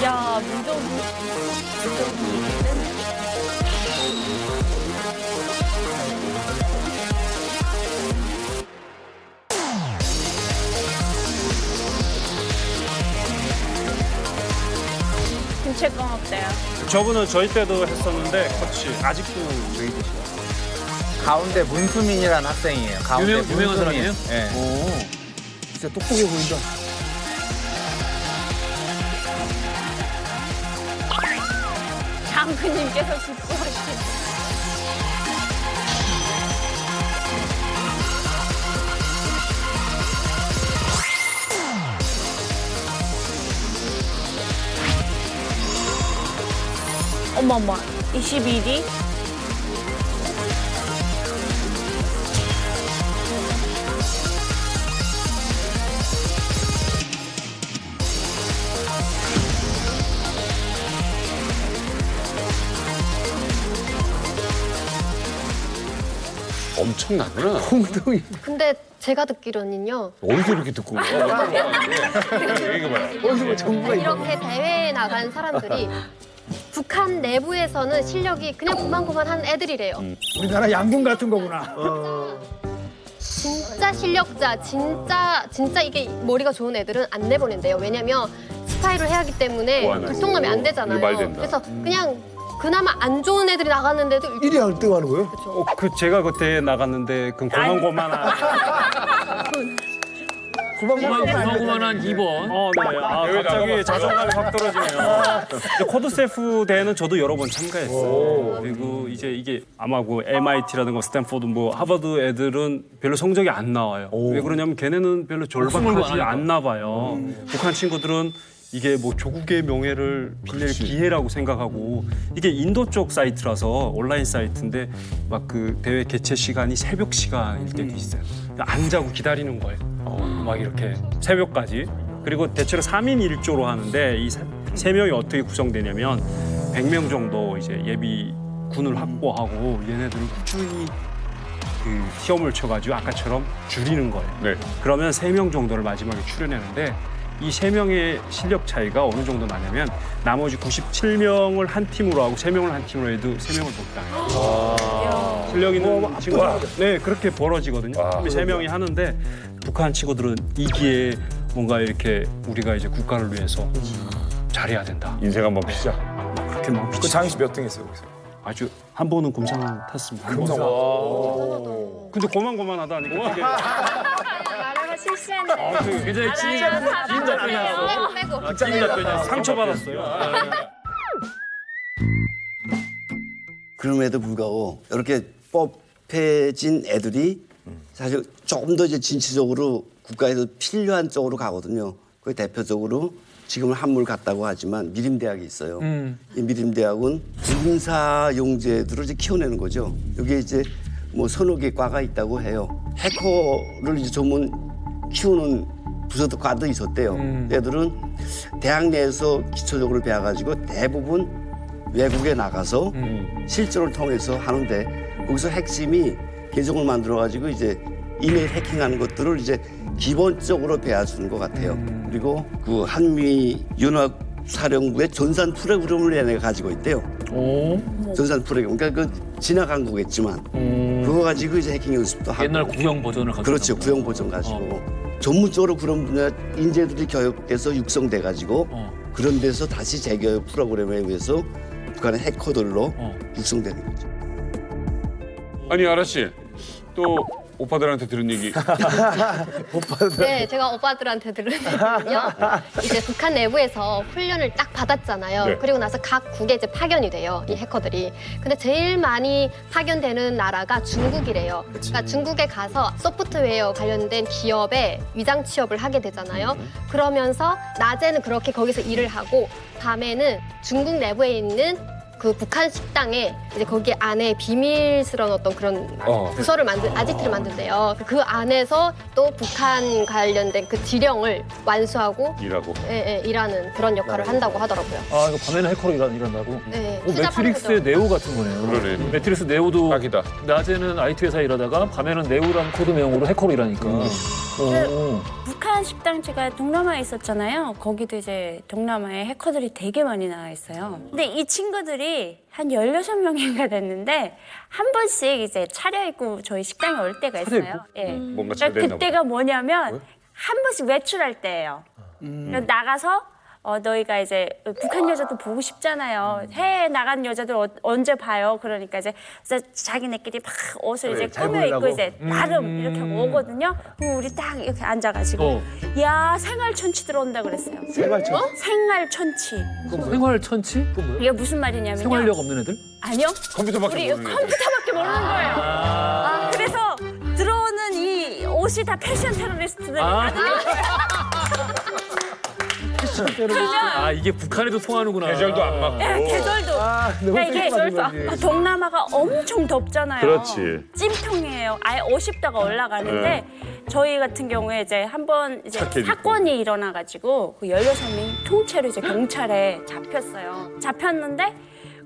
야, 문정 김체광학대야. 저분은 저희 때도 했었는데 코치 아직도 저희 계시요. 가운데 문수민이라는 학생이에요. 가운데 유명한 사람이에요? 네. 진짜 똑똑해 보인다. 장군님께서 기뻐하시네. 어머머, 21위? 엄청나구나. 홍동이. 근데 제가 듣기로는요. 어디서 이렇게 듣고 온 거야? 얘기해봐요. 어디서 뭐 정보가 있나? 이렇게 대회에 나간 사람들이 북한 내부에서는 실력이 그냥 고만고만한 애들이래요. 우리나라 양궁 같은 거구나. 진짜 실력자, 진짜 이게 머리가 좋은 애들은 안 내보낸대요. 왜냐면 스파이를 해야 하기 때문에 불통남이 안 되잖아요. 이거 말된다. 그래서 그냥 그나마 안 좋은 애들이 나갔는데도 1위 할 때 하는 거예요? 제가 그때 나갔는데 그 고만고만한 고만고만한 2번. 네. 갑자기 자존감이 확 떨어지네요. 근데 코드세프 대회는 저도 여러 번 참가했어요. 그리고 이제 이게 아마 그 MIT라든가 스탠포드 뭐 하버드 애들은 별로 성적이 안 나와요. 왜 그러냐면 걔네는 별로 절박하지 않나 봐요. 북한 친구들은 이게 뭐 조국의 명예를 빛낼 기회라고 생각하고 이게 인도 쪽 사이트라서 온라인 사이트인데 막 그 대회 개최 시간이 새벽 시간일 때도 있어요. 안 자고 기다리는 거예요. 막 이렇게 새벽까지. 그리고 대체로 3인 1조로 하는데 이 세 명이 어떻게 구성되냐면 100명 정도 이제 예비 군을 확보하고 얘네들을 꾸준히 그 시험을 쳐가지고 아까처럼 줄이는 거예요. 네. 그러면 3명 정도를 마지막에 출연하는데 이 3명의 실력 차이가 어느 정도 나냐면 나머지 97명을 한 팀으로 하고 3명을 한 팀으로 해도 3명을 못 당해요. 실력 있는 친구들. 네, 그렇게 벌어지거든요. 근데 3명이 하는데 북한 친구들은 이기에 뭔가 이렇게 우리가 이제 국가를 위해서 잘해야 된다. 인생 한번 피자. 그렇게 막 그 장희 씨 몇 등 했어요, 거기서? 아주 한 번은 금상 탔습니다. 금상. 근데 고만고만하다니까 되게 나라가 실수했네. 굉장히 긴 답변이었어. 긴 답변이었어. 상처받았어요. 그럼에도 불구하고 이렇게 뽑혀진 애들이 사실 조금 더 이제 진취적으로 국가에서 필요한 쪽으로 가거든요. 그 대표적으로 지금은 한물 같다고 하지만 미림대학이 있어요. 이 미림대학은 군사 용제들을 이제 키워내는 거죠. 여기에 이제 뭐 서너 개 과가 있다고 해요. 해커를 이제 전문 키우는 부서도 과도 있었대요. 애들은 대학 내에서 기초적으로 배워가지고 대부분 외국에 나가서 실전을 통해서 하는데 거기서 핵심이 계정을 만들어가지고 이제 이메일 해킹하는 것들을 이제 기본적으로 배워주는 것 같아요. 그리고 그 한미 연합 사령부의 전산 프로그램을 얘네가 가지고 있대요. 전산 프로그램. 그러니까 그 지나간 거겠지만 그거 가지고 이제 해킹 연습도 하고. 옛날 구형 버전을 가지고. 그렇죠. 구형 버전 가지고. 전문적으로 그런 분야 인재들이 교육돼서 육성돼 가지고 그런 데서 다시 재교육 프로그램에 의해서 북한의 해커들로 육성되는 거죠. 아니 아라 씨, 또 오빠들한테 들은 얘기. 네, 제가 오빠들한테 들은 얘기는요. 이제 북한 내부에서 훈련을 딱 받았잖아요. 네. 그리고 나서 각 국에 이제 파견이 돼요, 이 해커들이. 근데 제일 많이 파견되는 나라가 중국이래요. 그러니까 중국에 가서 소프트웨어 관련된 기업에 위장 취업을 하게 되잖아요. 그러면서 낮에는 그렇게 거기서 일을 하고 밤에는 중국 내부에 있는 그 북한 식당에 이제 거기 안에 비밀스러운 어떤 그런 부서를 아지트를 만든대요. 그 안에서 또 북한 관련된 그 지령을 완수하고 일하고. 일하는 그런 역할을 한다고 하더라고요. 아 이거 밤에는 해커로 일한다고? 네, 매트릭스의 네오 같은 거네요. 그러네. 매트릭스 네오도 딱이다. 낮에는 IT 회사 일하다가 밤에는 네오라는 코드명으로 해커로 일하니까. 북한 식당 제가 동남아에 있었잖아요. 거기도 이제 동남아에 해커들이 되게 많이 나와 있어요. 근데 이 친구들이 한 16명인가 됐는데 한 번씩 이제 차려입고 저희 식당에 올 때가 있어요. 예. 뭔가 그러니까 잘됐나 그때가 뭐냐면 한 번씩 외출할 때예요. 그래서 나가서 너희가 이제 북한 여자도 보고 싶잖아요. 해외 나간 여자들 언제 봐요? 그러니까 이제 자기네끼리 막 옷을 이제 꾸며 입고 이제 나름 이렇게 하고 오거든요. 그럼 우리 딱 이렇게 앉아가지고 야 생활천치 들어온다 그랬어요. 생활천치? 생활천치. 생활천치? 이게 무슨 말이냐면요. 생활력 없는 애들? 아니요. 컴퓨터밖에 우리 모르는 컴퓨터밖에 모르는 거예요. 그래서 들어오는 이 옷이 다 패션 테러리스트들이 다 들어온 거예요. 아 이게 북한에도 통하는구나. 계절도 안 맞고. 네, 계절도. 그러니까 이게 동남아가 엄청 덥잖아요. 그렇지. 찜통이에요. 아예 50도가 올라가는데 저희 같은 경우에 이제 한번 이제 사건이 일어나가지고 그 16명이 통째로 이제 경찰에 잡혔어요. 잡혔는데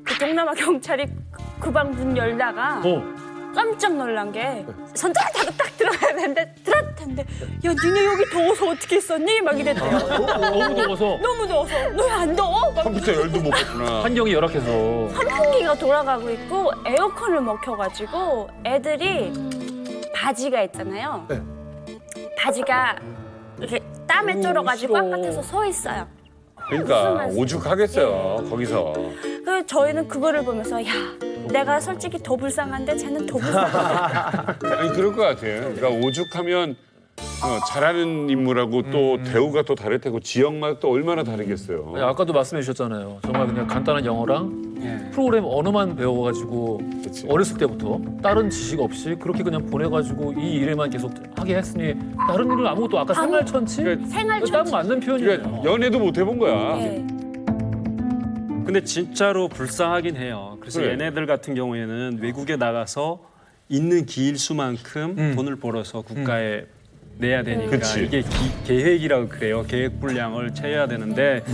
그 동남아 경찰이 그 방 문 열다가 깜짝 놀란 게 선착하고 딱 들어가야 되는데 들었는데 야 니네 여기 더워서 어떻게 있었니? 막 이랬대요. 너무 더워서. 너무 더워서. 너 왜 안 더워? 막 컴퓨터 열도 못 봤구나. 환경이 열악해서. 환풍기가 돌아가고 있고 에어컨을 먹혀가지고 애들이 바지가 있잖아요. 바지가 이렇게 땀에 쫄아가지고 바깥에서 서 있어요. 그러니까 오죽하겠어요 거기서. 그래서 저희는 그거를 보면서 야 내가 솔직히 더 불쌍한데 쟤는 더 불쌍해. 아니 그럴 것 같아요. 그러니까 오죽하면 잘하는 인물하고 또 대우가 또 다를 테고 지역마다 또 얼마나 다르겠어요. 아니, 아까도 말씀해 주셨잖아요. 정말 그냥 간단한 영어랑 프로그램 언어만 배워가지고 어렸을 때부터 다른 지식 없이 그렇게 그냥 보내가지고 이 일에만 계속 하게 했으니 다른 일을 아무것도 아까 생활천치? 생활천치. 딱 맞는 표현이에요. 그러니까 연애도 못 해본 거야. 네. 근데 진짜로 불쌍하긴 해요. 그래서 그래. 얘네들 같은 경우에는 외국에 나가서 있는 기일수만큼 돈을 벌어서 국가에 내야 되니까 그치. 이게 계획이라고 그래요. 계획 분량을 채워야 되는데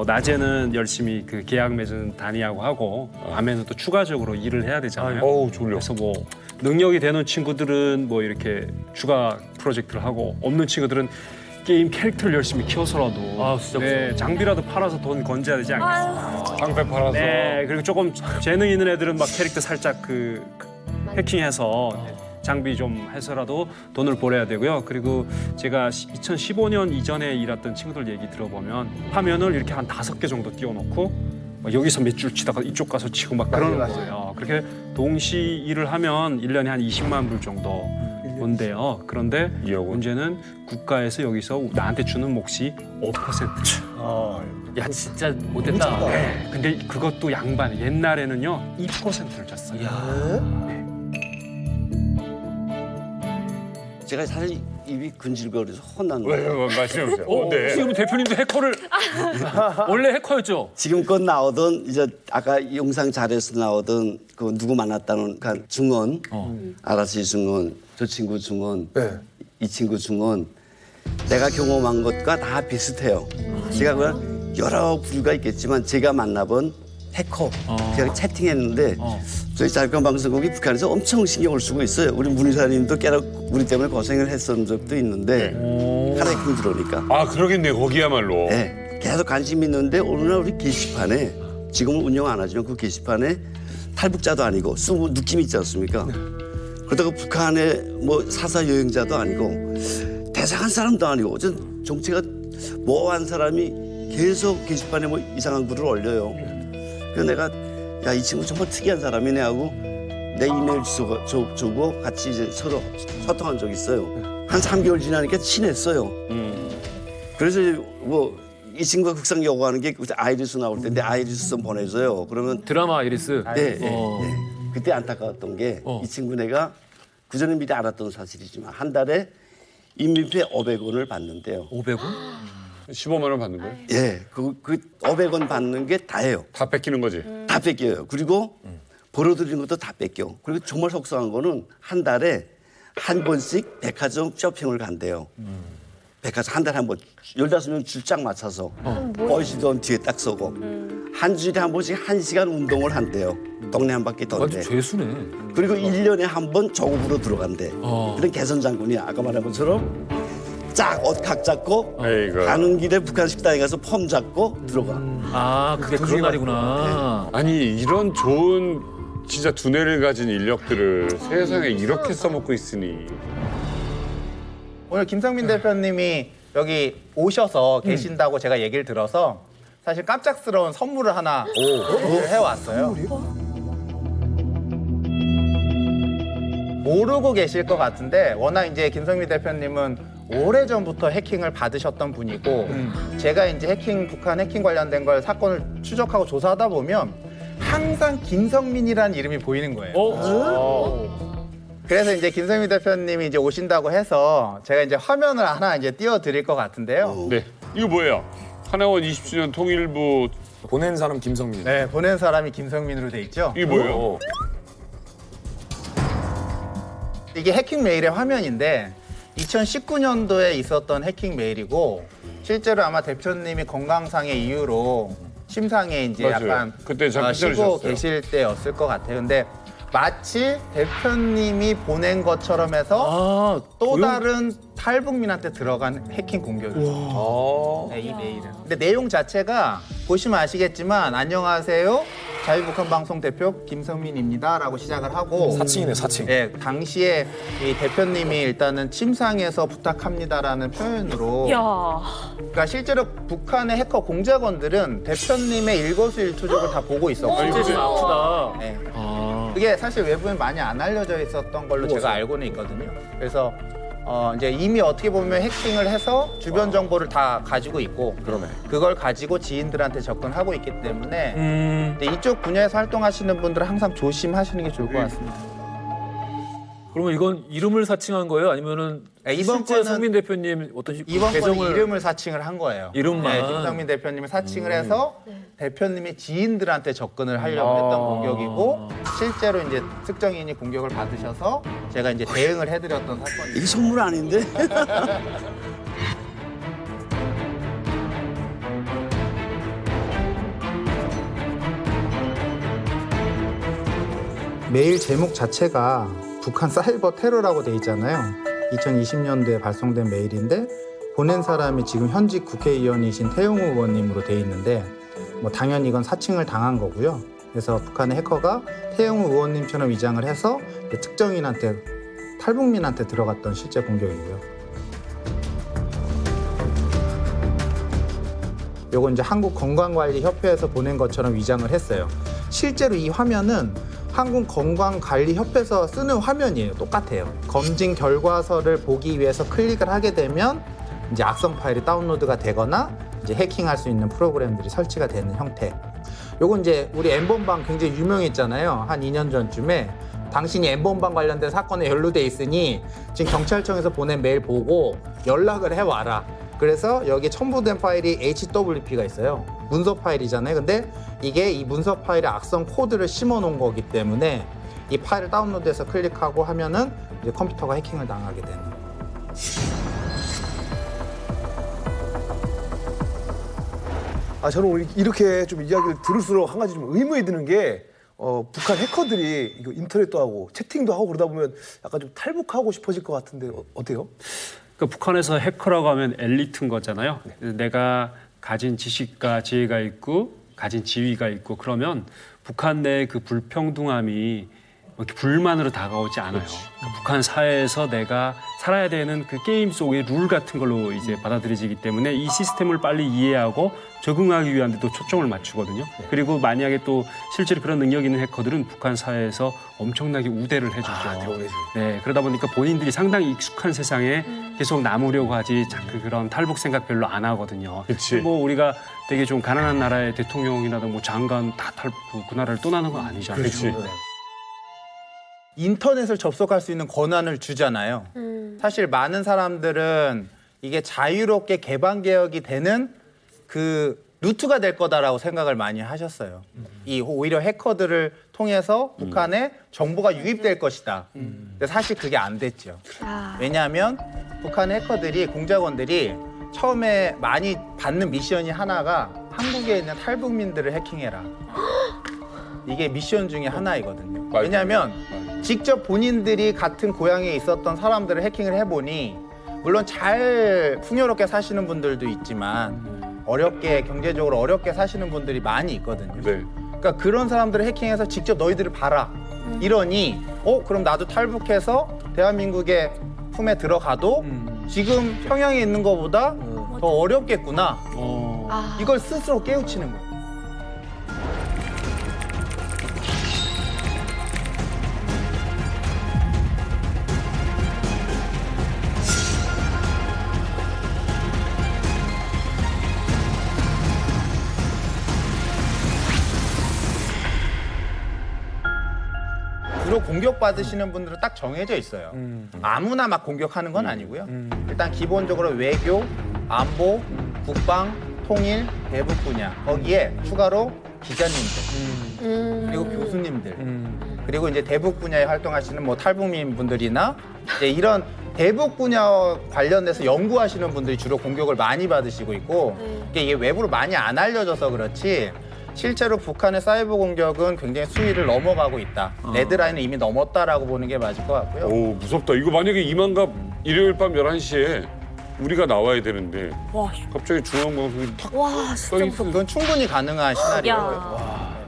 낮에는 열심히 그 계약 맺은 단위하고 하고 밤에는 또 추가적으로 일을 해야 되잖아요. 어우 졸려. 그래서 뭐 능력이 되는 친구들은 뭐 이렇게 추가 프로젝트를 하고 없는 친구들은 게임 캐릭터를 열심히 키워서라도 장비라도 팔아서 돈 건져야 되지 않겠어요? 방패 팔아서. 네, 그리고 조금 재능 있는 애들은 막 캐릭터 살짝 그 해킹해서 장비 좀 해서라도 돈을 벌어야 되고요. 그리고 제가 2015년 이전에 일했던 친구들 얘기 들어보면 화면을 이렇게 한 5개 정도 띄워놓고 막 여기서 몇 줄 치다가 이쪽 가서 치고 막 그러는 거예요. 그렇게 동시 일을 하면 1년에 한 20만 불 정도 온대요. 그런데 문제는 국가에서 여기서 나한테 주는 몫이 5%. 야 진짜 못됐다. 네, 근데 그것도 양반. 옛날에는요 2%를 줬어요. 제가 사실 입이 근질거려서 혼난 왜 말씀해보세요. 네. 지금 대표님도 해커를 원래 해커였죠? 지금껏 나오던 이제 아까 영상 자료에서 나오던 그 누구 만났다는 그 중원, 아라시 중원, 저 친구 중원, 이 친구 중원 내가 경험한 것과 다 비슷해요. 제가 그냥 여러 부류가 있겠지만 제가 만나본 해커 그냥 채팅했는데 저희 자유권 방송국이 북한에서 엄청 신경을 쓰고 있어요. 우리 문희사님도 꽤나 우리 때문에 고생을 했었던 적도 있는데 하나의 힘 들어오니까. 아 그러겠네 거기야말로. 네, 계속 관심 있는데 어느 날 우리 게시판에 지금은 운영 안 하지만 그 게시판에 탈북자도 아니고 쓰고 느낌 있지 않습니까? 그러다가 북한의 뭐 사사 여행자도 아니고 대상한 사람도 아니고 정체가 모호한 사람이 계속 게시판에 뭐 이상한 글을 올려요. 그래서 내가 야 이 친구 정말 특이한 사람이네 하고 내 이메일 주소 주고 같이 이제 서로 소통한 적이 있어요. 한 3개월 지나니까 친했어요. 그래서 뭐 이 친구가 국상 요구하는 게 아이리스 나올 때인데 아이리스 좀 보내줘요. 그러면 드라마 아이리스. 네. 그때 안타까웠던 게 이 친구 내가 그전에 미리 알았던 사실이지만 한 달에 인민폐 500원을 받는데요. 500원? 15만 원 받는 거예요? 예, 그 500원 받는 게 다예요. 다 뺏기는 거지. 다 뺏겨요. 그리고 벌어들이는 것도 다 뺏겨. 그리고 정말 속상한 거는 한 달에 한 번씩 백화점 쇼핑을 간대요. 백화점 한 달에 한 번 15명 줄짝 맞춰서 버시던 뒤에 딱 서고 한 주일에 한 번씩 1시간 운동을 한대요. 동네 한 바퀴 돈대. 아주 죄수네. 그리고 1년에 한 번 저급으로 들어간대. 그런 개선 장군이야. 아까 말한 것처럼 쫙 옷 각 잡고 에이구. 가는 길에 북한 식당에 가서 폼 잡고 들어가. 아, 그게 그런 날이구나. 아니 이런 좋은 진짜 두뇌를 가진 인력들을 세상에 이렇게 써먹고 있으니 오늘 김성민 대표님이 여기 오셔서 계신다고 제가 얘기를 들어서 사실 깜짝스러운 선물을 하나 준비를 해왔어요. 모르고 계실 것 같은데 워낙 이제 김성민 대표님은 오래전부터 해킹을 받으셨던 분이고 제가 이제 북한 해킹 관련된 걸 사건을 추적하고 조사하다 보면 항상 김성민이라는 이름이 보이는 거예요. 그래서 이제 김성민 대표님이 이제 오신다고 해서 제가 이제 화면을 하나 이제 띄워드릴 것 같은데요. 네. 이거 뭐예요? 하나원 20주년 통일부 보낸 사람 김성민. 네, 보낸 사람이 김성민으로 돼 있죠. 이게 뭐예요? 이게 해킹 메일의 화면인데 2019년도에 있었던 해킹 메일이고 실제로 아마 대표님이 건강상의 이유로 심상에 이제 맞아요. 약간 그때 잠깐 쉬고 기다리셨어요. 계실 때였을 것 같아요. 근데 마치 대표님이 보낸 것처럼 해서 또 다른 탈북민한테 들어간 해킹 공격이에요. 네, 이 메일은. 근데 내용 자체가 보시면 아시겠지만 안녕하세요. 자유북한 방송 대표 김성민입니다라고 시작을 하고 사칭이네, 사칭. 네, 당시에 이 대표님이 일단은 침상에서 부탁합니다라는 표현으로 그러니까 실제로 북한의 해커 공작원들은 대표님의 일거수일투족을 다 보고 있었거든요. 진짜 좀 아프다. 네. 그게 사실 외부에 많이 안 알려져 있었던 걸로 제가 알고는 있거든요. 그래서 이제 이미 어떻게 보면 해킹을 해서 주변 정보를 다 가지고 있고 그걸 가지고 지인들한테 접근하고 있기 때문에 근데 이쪽 분야에서 활동하시는 분들은 항상 조심하시는 게 좋을 것 같습니다. 그러면 이건 이름을 사칭한 거예요? 아니면은 이번 실제 건은 성민 대표님 어떤 이번 계정을 건은 이름을 사칭을 한 거예요. 이름만? 네, 김성민 대표님을 사칭을 해서 대표님의 지인들한테 접근을 하려고 했던 공격이고 실제로 이제 특정인이 공격을 받으셔서 제가 이제 대응을 해드렸던 사건이에요. 이게 선물 아닌데? 메일 제목 자체가 북한 사이버 테러라고 돼 있잖아요. 2020년도에 발송된 메일인데 보낸 사람이 지금 현직 국회의원이신 태용호 의원님으로 돼 있는데 뭐 당연히 이건 사칭을 당한 거고요. 그래서 북한의 해커가 태용호 의원님처럼 위장을 해서 특정인한테 탈북민한테 들어갔던 실제 공격이고요. 요건 이제 한국건강관리협회에서 보낸 것처럼 위장을 했어요. 실제로 이 화면은 한국건강관리협회에서 쓰는 화면이에요. 똑같아요. 검진 결과서를 보기 위해서 클릭을 하게 되면 이제 악성 파일이 다운로드가 되거나 이제 해킹할 수 있는 프로그램들이 설치가 되는 형태. 요건 이제 우리 N번방 굉장히 유명했잖아요. 한 2년 전쯤에 당신이 N번방 관련된 사건에 연루돼 있으니 지금 경찰청에서 보낸 메일 보고 연락을 해와라. 그래서 여기에 첨부된 파일이 HWP가 있어요. 문서 파일이잖아요. 근데 이게 이 문서 파일에 악성 코드를 심어 놓은 거기 때문에 이 파일을 다운로드해서 클릭하고 하면은 이제 컴퓨터가 해킹을 당하게 되는. 저는 오늘 이렇게 좀 이야기를 들을수록 한 가지 좀 의문이 드는 게 북한 해커들이 이거 인터넷도 하고 채팅도 하고 그러다 보면 약간 좀 탈북하고 싶어질 것 같은데 어때요? 그러니까 북한에서 해커라고 하면 엘리트인 거잖아요. 내가 가진 지식과 지혜가 있고 가진 지위가 있고 그러면 북한 내 그 불평등함이 이렇게 불만으로 다가오지 않아요. 그러니까 북한 사회에서 내가 살아야 되는 그 게임 속의 룰 같은 걸로 이제 받아들여지기 때문에 이 시스템을 빨리 이해하고 적응하기 위한 데도 초점을 맞추거든요. 그리고 만약에 또 실제로 그런 능력 있는 해커들은 북한 사회에서 엄청나게 우대를 해주죠. 네, 그러다 보니까 본인들이 상당히 익숙한 세상에 계속 남으려고 하지 그런 탈북 생각 별로 안 하거든요. 뭐 우리가 되게 좀 가난한 나라의 대통령이라든가 뭐 장관 다 탈북 그 나라를 떠나는 건 아니잖아요. 인터넷을 접속할 수 있는 권한을 주잖아요. 사실 많은 사람들은 이게 자유롭게 개방 개혁이 되는 그 루트가 될 거다라고 생각을 많이 하셨어요. 이 오히려 해커들을 통해서 북한에 정보가 유입될 것이다. 근데 사실 그게 안 됐죠. 왜냐하면 북한 해커들이 공작원들이 처음에 많이 받는 미션이 하나가 한국에 있는 탈북민들을 해킹해라. 이게 미션 중에 하나이거든요. 왜냐하면 직접 본인들이 같은 고향에 있었던 사람들을 해킹을 해보니 물론 잘 풍요롭게 사시는 분들도 있지만 어렵게 경제적으로 어렵게 사시는 분들이 많이 있거든요. 네. 그러니까 그런 사람들을 해킹해서 직접 너희들을 봐라. 이러니 그럼 나도 탈북해서 대한민국의 품에 들어가도 지금 평양에 있는 것보다 더 어렵겠구나. 이걸 스스로 깨우치는 거예요. 주로 공격받으시는 분들은 딱 정해져 있어요. 아무나 막 공격하는 건 아니고요. 일단 기본적으로 외교, 안보, 국방, 통일, 대북 분야 거기에 추가로 기자님들 그리고 교수님들 그리고 이제 대북 분야에 활동하시는 뭐 탈북민 분들이나 이제 이런 대북 분야 관련돼서 연구하시는 분들이 주로 공격을 많이 받으시고 있고 이게 외부로 많이 안 알려져서 그렇지 실제로 북한의 사이버 공격은 굉장히 수위를 넘어가고 있다. 레드라인을 이미 넘었다라고 보는 게 맞을 것 같고요. 오, 무섭다. 이거 만약에 이만갑 일요일 밤 11시에 우리가 나와야 되는데 갑자기 중앙방송이 탁 떠있어. 그건 충분히 가능한 시나리오예요.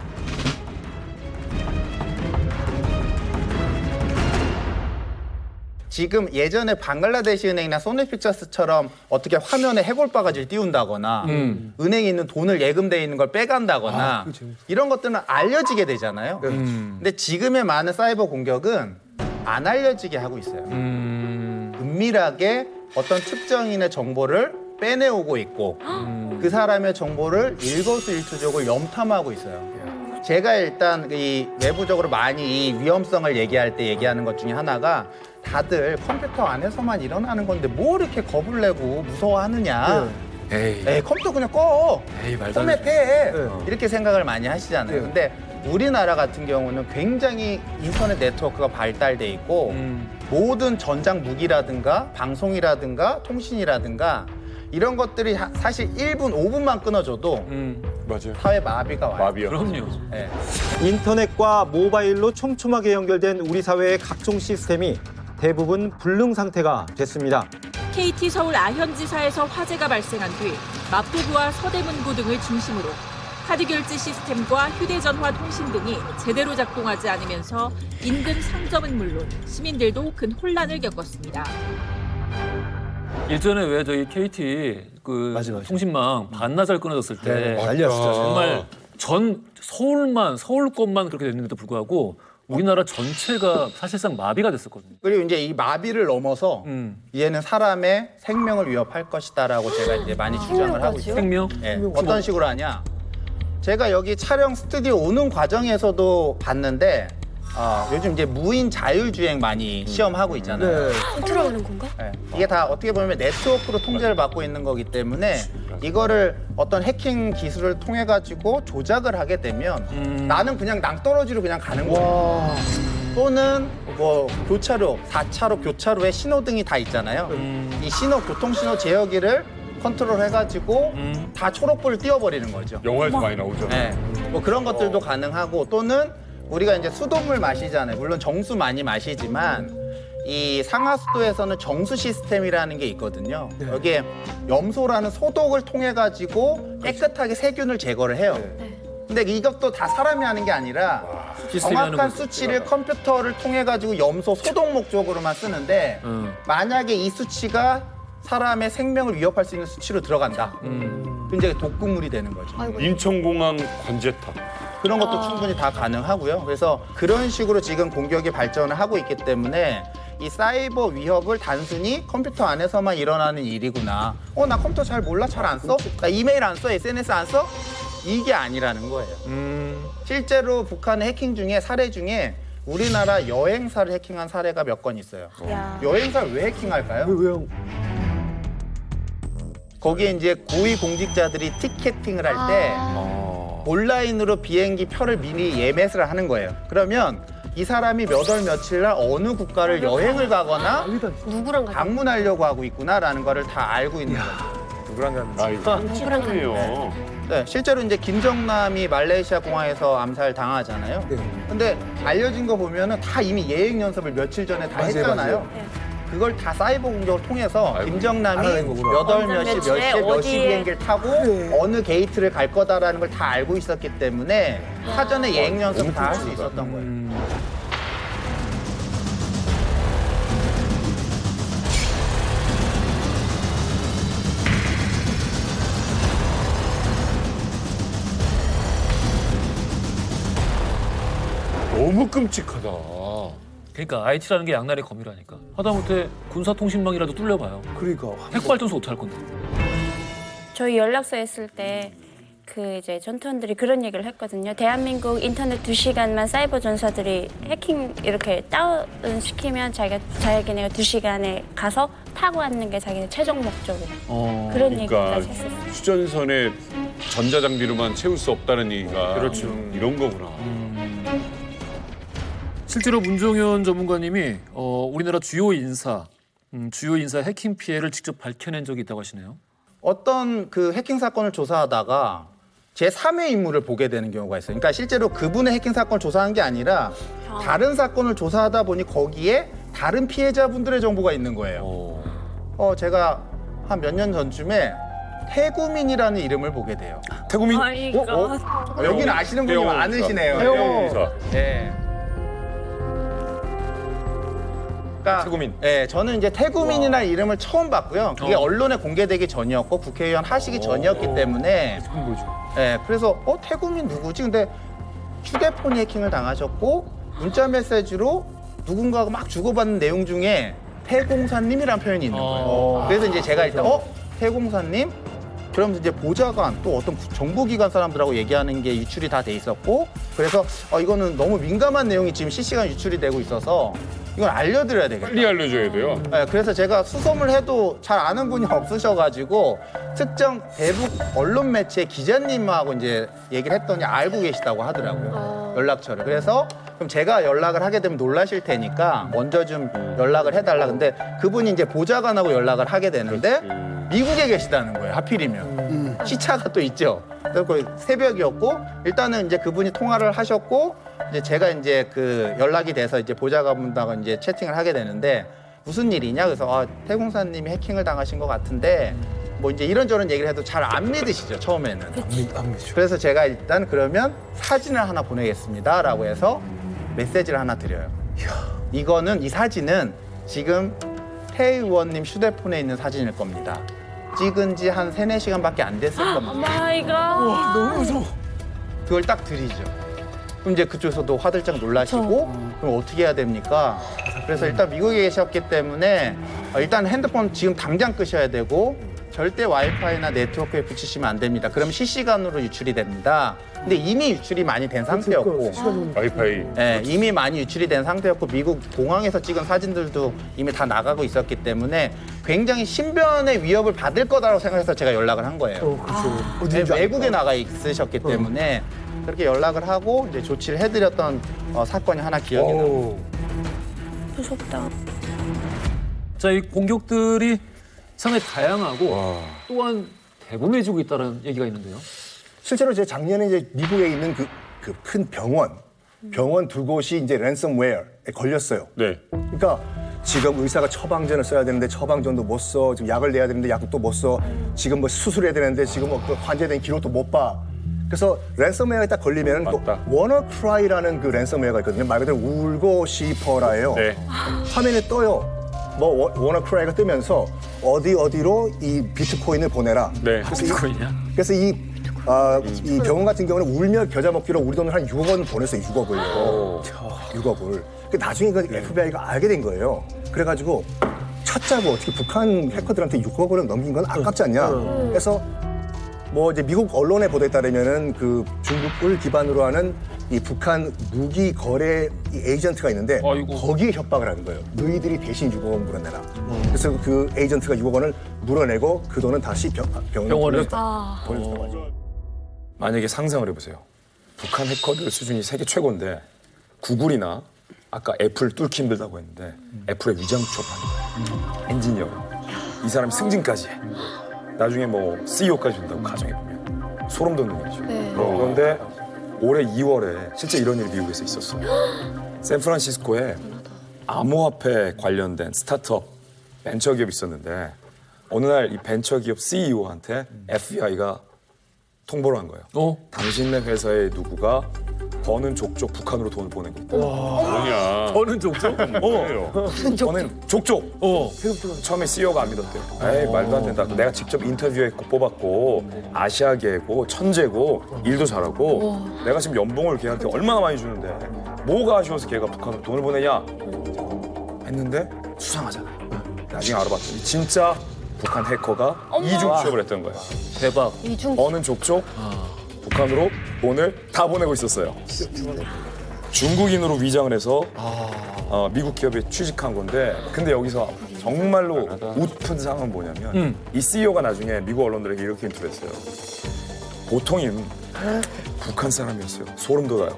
지금 예전에 방글라데시 은행이나 소니픽처스처럼 어떻게 화면에 해골바가지를 띄운다거나 은행에 있는 돈을 예금돼 있는 걸 빼간다거나 이런 것들은 알려지게 되잖아요. 근데 지금의 많은 사이버 공격은 안 알려지게 하고 있어요. 은밀하게 어떤 특정인의 정보를 빼내오고 있고 그 사람의 정보를 일거수일투족을 염탐하고 있어요. 제가 일단 이 외부적으로 많이 이 위험성을 얘기할 때 얘기하는 것 중에 하나가 다들 컴퓨터 안에서만 일어나는 건데 뭐 이렇게 겁을 내고 무서워하느냐. 에이 컴퓨터 그냥 꺼. 포맷해. 이렇게 생각을 많이 하시잖아요. 근데 우리나라 같은 경우는 굉장히 인터넷 네트워크가 발달돼 있고 모든 전장 무기라든가 방송이라든가 통신이라든가 이런 것들이 사실 1분, 5분만 끊어줘도 맞아요. 사회 마비가 와요. 마비요. 그럼요. 네. 인터넷과 모바일로 촘촘하게 연결된 우리 사회의 각종 시스템이 대부분 불능 상태가 됐습니다. KT 서울 아현지사에서 화재가 발생한 뒤 마포구와 서대문구 등을 중심으로 카드 결제 시스템과 휴대전화 통신 등이 제대로 작동하지 않으면서 인근 상점은 물론 시민들도 큰 혼란을 겪었습니다. 일전에 왜 저희 KT 그 통신망 반나절 끊어졌을 때 난리 났었죠. 정말 전 서울권만 그렇게 됐는데도 불구하고 우리나라 전체가 사실상 마비가 됐었거든요. 그리고 이제 이 마비를 넘어서 이제는 사람의 생명을 위협할 것이다라고 제가 이제 많이 주장을 하고 있어요. 생명? 네. 어떤 식으로 하냐? 제가 여기 촬영 스튜디오 오는 과정에서도 봤는데 요즘 이제 무인 자율주행 많이 시험하고 있잖아요. 컨트롤하는 건가? 네. 이게 다 어떻게 보면 네트워크로 통제를 받고 있는 거기 때문에 이거를 어떤 해킹 기술을 통해 가지고 조작을 하게 되면 나는 그냥 낭떠러지로 그냥 가는 거예요. 또는 뭐 교차로, 4차로 교차로에 신호등이 다 있잖아요. 이 교통신호 제어기를 컨트롤 해가지고 다 초록불을 띄워버리는 거죠. 영화에서 많이 나오죠. 네. 뭐 그런 것들도 가능하고 또는 우리가 이제 수돗물 마시잖아요. 물론 정수 많이 마시지만 이 상하수도에서는 정수 시스템이라는 게 있거든요. 여기에 염소라는 소독을 통해 가지고 깨끗하게 세균을 제거를 해요. 근데 이것도 다 사람이 하는 게 아니라 정확한 수치를 컴퓨터를 통해 가지고 염소 소독 목적으로만 쓰는데 만약에 이 수치가 사람의 생명을 위협할 수 있는 수치로 들어간다. 굉장히 독극물이 되는 거죠. 인천공항 관제탑. 그런 것도 충분히 다 가능하고요. 그래서 그런 식으로 지금 공격이 발전을 하고 있기 때문에 이 사이버 위협을 단순히 컴퓨터 안에서만 일어나는 일이구나. 나 컴퓨터 잘 몰라? 잘 안 써? 나 이메일 안 써? SNS 안 써? 이게 아니라는 거예요. 실제로 북한의 해킹 중에 사례 중에 우리나라 여행사를 해킹한 사례가 몇 건 있어요. 여행사를 왜 해킹할까요? 왜요? 거기에 이제 고위 공직자들이 티켓팅을 할 때 온라인으로 비행기 표를 미리 예매를 하는 거예요. 그러면 이 사람이 몇 월 며칠 날 어느 국가를 여행을 가거나 누구랑 방문하려고 하고 있구나라는 거를 다 알고 있는 거죠. 누구랑 갔는지. 아, 이거 끔찍하네요. 네, 실제로 이제 김정남이 말레이시아 공항에서 암살 당하잖아요. 근데 알려진 거 보면은 다 이미 예행 연습을 며칠 전에 다 했잖아요. 그걸 다 사이버 공격을 통해서 김정남이 알아낸 거구나. 몇 월 며칠 몇 시에 몇 시 어디에. 비행기를 타고 어느 게이트를 갈 거다라는 걸 다 알고 있었기 때문에 사전에 예행 연습을 다 할 수 있었던 거예요. 너무 끔찍하다. 그러니까 IT라는 게 양날의 검이라니까. 하다못해 군사통신망이라도 뚫려봐요. 그러니까. 핵발전소 어떡할 건데. 저희 연락소 했을 때 그 이제 전투원들이 그런 얘기를 했거든요. 대한민국 인터넷 2시간만 사이버 전사들이 해킹 이렇게 다운시키면 자기네가 2시간에 가서 타고 왔는 게 자기네 최종 목적이래. 그런 얘기까지 했었어요. 휴전선에 전자장비로만 채울 수 없다는 얘기가 그렇죠. 이런 거구나. 실제로 문종현 전문가님이 우리나라 주요 인사 해킹 피해를 직접 밝혀낸 적이 있다고 하시네요. 어떤 그 해킹 사건을 조사하다가 제3의 인물을 보게 되는 경우가 있어요. 그러니까 실제로 그분의 해킹 사건을 조사한 게 아니라 다른 사건을 조사하다 보니 거기에 다른 피해자분들의 정보가 있는 거예요. 제가 한 몇 년 전쯤에 태구민이라는 이름을 보게 돼요. 태구민? 여기는 아시는 분이 많으시네요. 네. 그러니까 태구민. 네, 저는 이제 태구민이라는 이름을 처음 봤고요. 그게 언론에 공개되기 전이었고 국회의원 하시기 전이었기 때문에 네, 그래서 태구민 누구지? 근데 휴대폰 해킹을 당하셨고 문자 메시지로 누군가가 막 주고받는 내용 중에 태공사님이라는 표현이 있는 거예요. 그래서 이제 제가 일단 태공사님? 그러면서 이제 보좌관 또 어떤 정보기관 사람들하고 얘기하는 게 유출이 다 돼 있었고 그래서 이거는 너무 민감한 내용이 지금 실시간 유출이 되고 있어서 이건 알려드려야 되겠다. 빨리 알려줘야 돼요. 네, 그래서 제가 수소문 해도 잘 아는 분이 없으셔가지고 특정 대북 언론 매체 기자님하고 이제 얘기를 했더니 알고 계시다고 하더라고요. 연락처를. 그래서 그럼 제가 연락을 하게 되면 놀라실 테니까 먼저 좀 연락을 해달라. 근데 그분이 이제 보좌관하고 연락을 하게 되는데 미국에 계시다는 거예요. 하필이면. 시차가 또 있죠. 그래서 거의 새벽이었고 일단은 이제 그분이 통화를 하셨고 이제 제가 이제 그 연락이 돼서 이제 보좌관분하고 이제 채팅을 하게 되는데 무슨 일이냐 그래서 태공사님이 해킹을 당하신 것 같은데 뭐 이제 이런저런 얘기를 해도 잘 안 믿으시죠 처음에는. 안 믿죠. 그래서 제가 일단 그러면 사진을 하나 보내겠습니다라고 해서 메시지를 하나 드려요. 이거는 이 사진은 지금 태 의원님 휴대폰에 있는 사진일 겁니다. 찍은 지 한 3-4시간밖에 안 됐을 겁니다. 마이 갓. 너무 무서워. 그걸 딱 드리죠. 그럼 이제 그쪽에서도 화들짝 놀라시고 그럼 어떻게 해야 됩니까? 그래서 일단 미국에 계셨기 때문에 일단 핸드폰 지금 당장 끄셔야 되고 절대 와이파이나 네트워크에 붙이시면 안 됩니다. 그럼 실시간으로 유출이 됩니다. 근데 이미 유출이 많이 된 상태였고 와이파이. 네, 이미 많이 유출이 된 상태였고 미국 공항에서 찍은 사진들도 이미 다 나가고 있었기 때문에 굉장히 신변의 위협을 받을 거다라고 생각해서 제가 연락을 한 거예요. 네, 외국에 나가 있으셨기 때문에 그렇게 연락을 하고 이제 조치를 해드렸던 사건이 하나 기억이 나요. 무섭다. 자, 이 공격들이 상당히 다양하고 또한 대범해지고 있다는 얘기가 있는데요. 실제로 제 작년에 이제 미국에 있는 그 큰 병원 두 곳이 이제 랜섬웨어에 걸렸어요. 네. 그러니까 지금 의사가 처방전을 써야 되는데 처방전도 못 써. 지금 약을 내야 되는데 약도 못 써. 지금 뭐 수술해야 되는데 지금 그 환자에 대한 기록도 못 봐. 그래서 랜섬웨어에 딱 걸리면 또 워너크라이라는 그 랜섬웨어가 있거든요. 말 그대로 울고 싶어라예요. 네. 화면에 떠요. 뭐 워너크라이가 뜨면서 어디로 이 비트코인을 보내라. 네. 비트코인이야? 그래서 이 병원 같은 경우는 울며 겨자 먹기로 우리 돈을 한 6억 원 보냈어요. 6억을요. 6억을. 나중에 그 FBI가 알게 된 거예요. 그래가지고 찾자고 어떻게 북한 해커들한테 6억 원을 넘긴 건 아깝지 않냐. 그래서 뭐 이제 미국 언론의 보도에 따르면은 그 중국을 기반으로 하는 이 북한 무기 거래 이 에이전트가 있는데 거기에 협박을 하는 거예요. 너희들이 대신 6억 원 물어내라. 그래서 그 에이전트가 6억 원을 물어내고 그 돈은 다시 병원에 보내줬다고 하죠. 만약에 상상을 해보세요. 북한 해커들 수준이 세계 최고인데 구글이나 아까 애플 뚫기 힘들다고 했는데 애플의 위장 취업하는 거예요. 엔지니어. 이 사람이 승진까지 해. 나중에 뭐 CEO까지 된다고 가정해보면 소름 돋는 일이죠. 그런데 올해 2월에 실제 이런 일이 미국에서 있었어요. 샌프란시스코에 암호화폐 관련된 스타트업 벤처기업이 있었는데 어느 날 이 벤처기업 CEO한테 FBI가 통보를 한 거예요. 당신네 회사의 누구가 버는 족족 북한으로 돈을 보내고 있다. 뭐냐? 버는 족족? 버는 족족. 처음에 CEO가 안 믿었대요. 에이 말도 안 된다. 내가 직접 인터뷰했고 뽑았고 아시아계고 천재고 일도 잘하고 내가 지금 연봉을 걔한테 얼마나 많이 주는데 뭐가 아쉬워서 걔가 북한으로 돈을 보내냐 했는데 수상하잖아요. 나중에 알아봤더니 진짜 북한 해커가 이중 취업을 했던 거예요. 대박. 버는 족족 북한으로 돈을 다 보내고 있었어요. 중국인으로 위장을 해서 미국 기업에 취직한 건데 근데 여기서 정말로 웃픈 상황은 뭐냐면 이 CEO가 나중에 미국 언론들에게 이렇게 인터뷰했어요. 보통인 북한 사람이었어요. 소름 돋아요.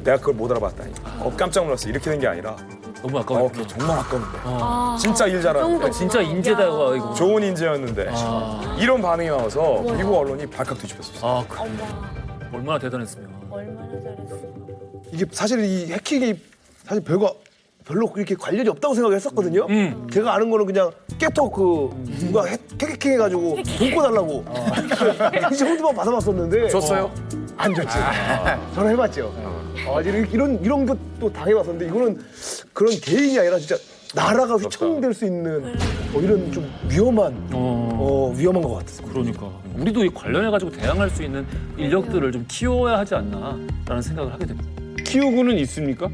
내가 그걸 못 알아봤다니. 깜짝 놀랐어. 이렇게 된 게 아니라 너무 아까워. 정말 아까운데. 진짜 일 잘하는데. 진짜 인재다 이거. 좋은 인재였는데. 이런 반응이 나와서 미국 언론이 발칵 뒤집혔었어요. 얼마나 대단했으면. 얼마나 잘했어. 이게 사실 이 해킹이 사실 별로 이렇게 관련이 없다고 생각을 했었거든요. 제가 아는 거는 그냥 깨톡 누가 해킹해가지고 돈 꿔달라고 이 정도만 받아봤었는데. 줬어요? 안 줬지. 저는 해봤죠. 이런 것도 당해봤었는데 이거는 그런 개인이 아니라 진짜 나라가 휘청될 수 있는 이런 좀 위험한 것 같았어요. 그러니까 우리도 이 관련해가지고 대항할 수 있는 인력들을 좀 키워야 하지 않나라는 생각을 하게 됩니다. 키우고는 있습니까?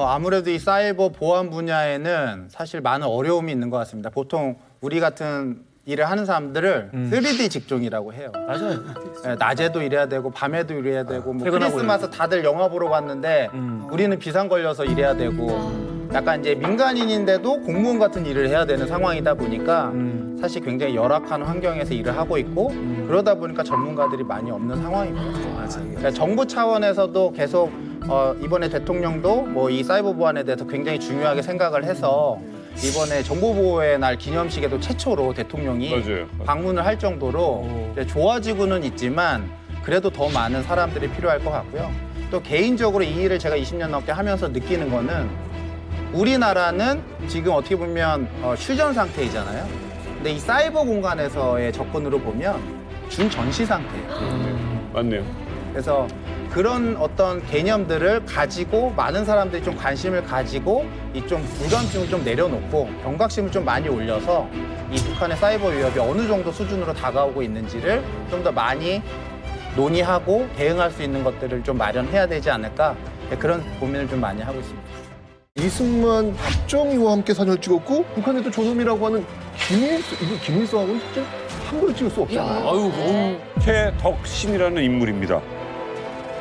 아무래도 이 사이버 보안 분야에는 사실 많은 어려움이 있는 것 같습니다. 보통 우리 같은 일을 하는 사람들을 3D 직종이라고 해요. 맞아요. 네, 낮에도 일해야 되고 밤에도 일해야 되고 뭐 퇴근하고 크리스마스 다들 영화 보러 갔는데 우리는 비상 걸려서 일해야 되고 약간 이제 민간인인데도 공무원 같은 일을 해야 되는 상황이다 보니까 사실 굉장히 열악한 환경에서 일을 하고 있고 그러다 보니까 전문가들이 많이 없는 상황이고요. 그러니까 정부 차원에서도 계속 이번에 대통령도 뭐 이 사이버 보안에 대해서 굉장히 중요하게 생각을 해서 이번에 정보보호의 날 기념식에도 최초로 대통령이 맞아요. 방문을 할 정도로 이제 좋아지고는 있지만 그래도 더 많은 사람들이 필요할 것 같고요. 또 개인적으로 이 일을 제가 20년 넘게 하면서 느끼는 거는 우리나라는 지금 어떻게 보면 휴전 상태이잖아요. 근데 이 사이버 공간에서의 접근으로 보면 준전시 상태예요. 맞네요. 그래서 그런 어떤 개념들을 가지고 많은 사람들이 좀 관심을 가지고 이 좀 불감증을 좀 내려놓고 경각심을 좀 많이 올려서 이 북한의 사이버 위협이 어느 정도 수준으로 다가오고 있는지를 좀 더 많이 논의하고 대응할 수 있는 것들을 좀 마련해야 되지 않을까 그런 고민을 좀 많이 하고 있습니다. 이승만 박정희와 함께 사진을 찍었고 북한에 또 조섬이라고 하는 김일성하고는 진짜 한 번에 찍을 수 없잖아요. 최덕신이라는 인물입니다.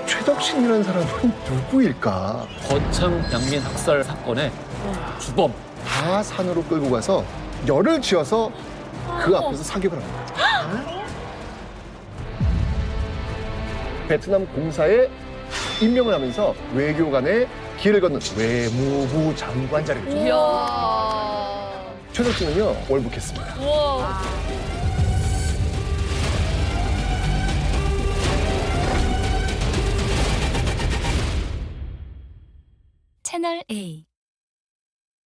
최덕신이라는 사람은 누구일까? 거창 양민 학살 사건의 주범. 다 산으로 끌고 가서 열을 지어서 그 앞에서 사격을 합니다. 베트남 공사에 임명을 하면서 외교관의 길을 걷는 외무부 장관 자리를 줍니다. 최덕신은요 월북했습니다. 채널 A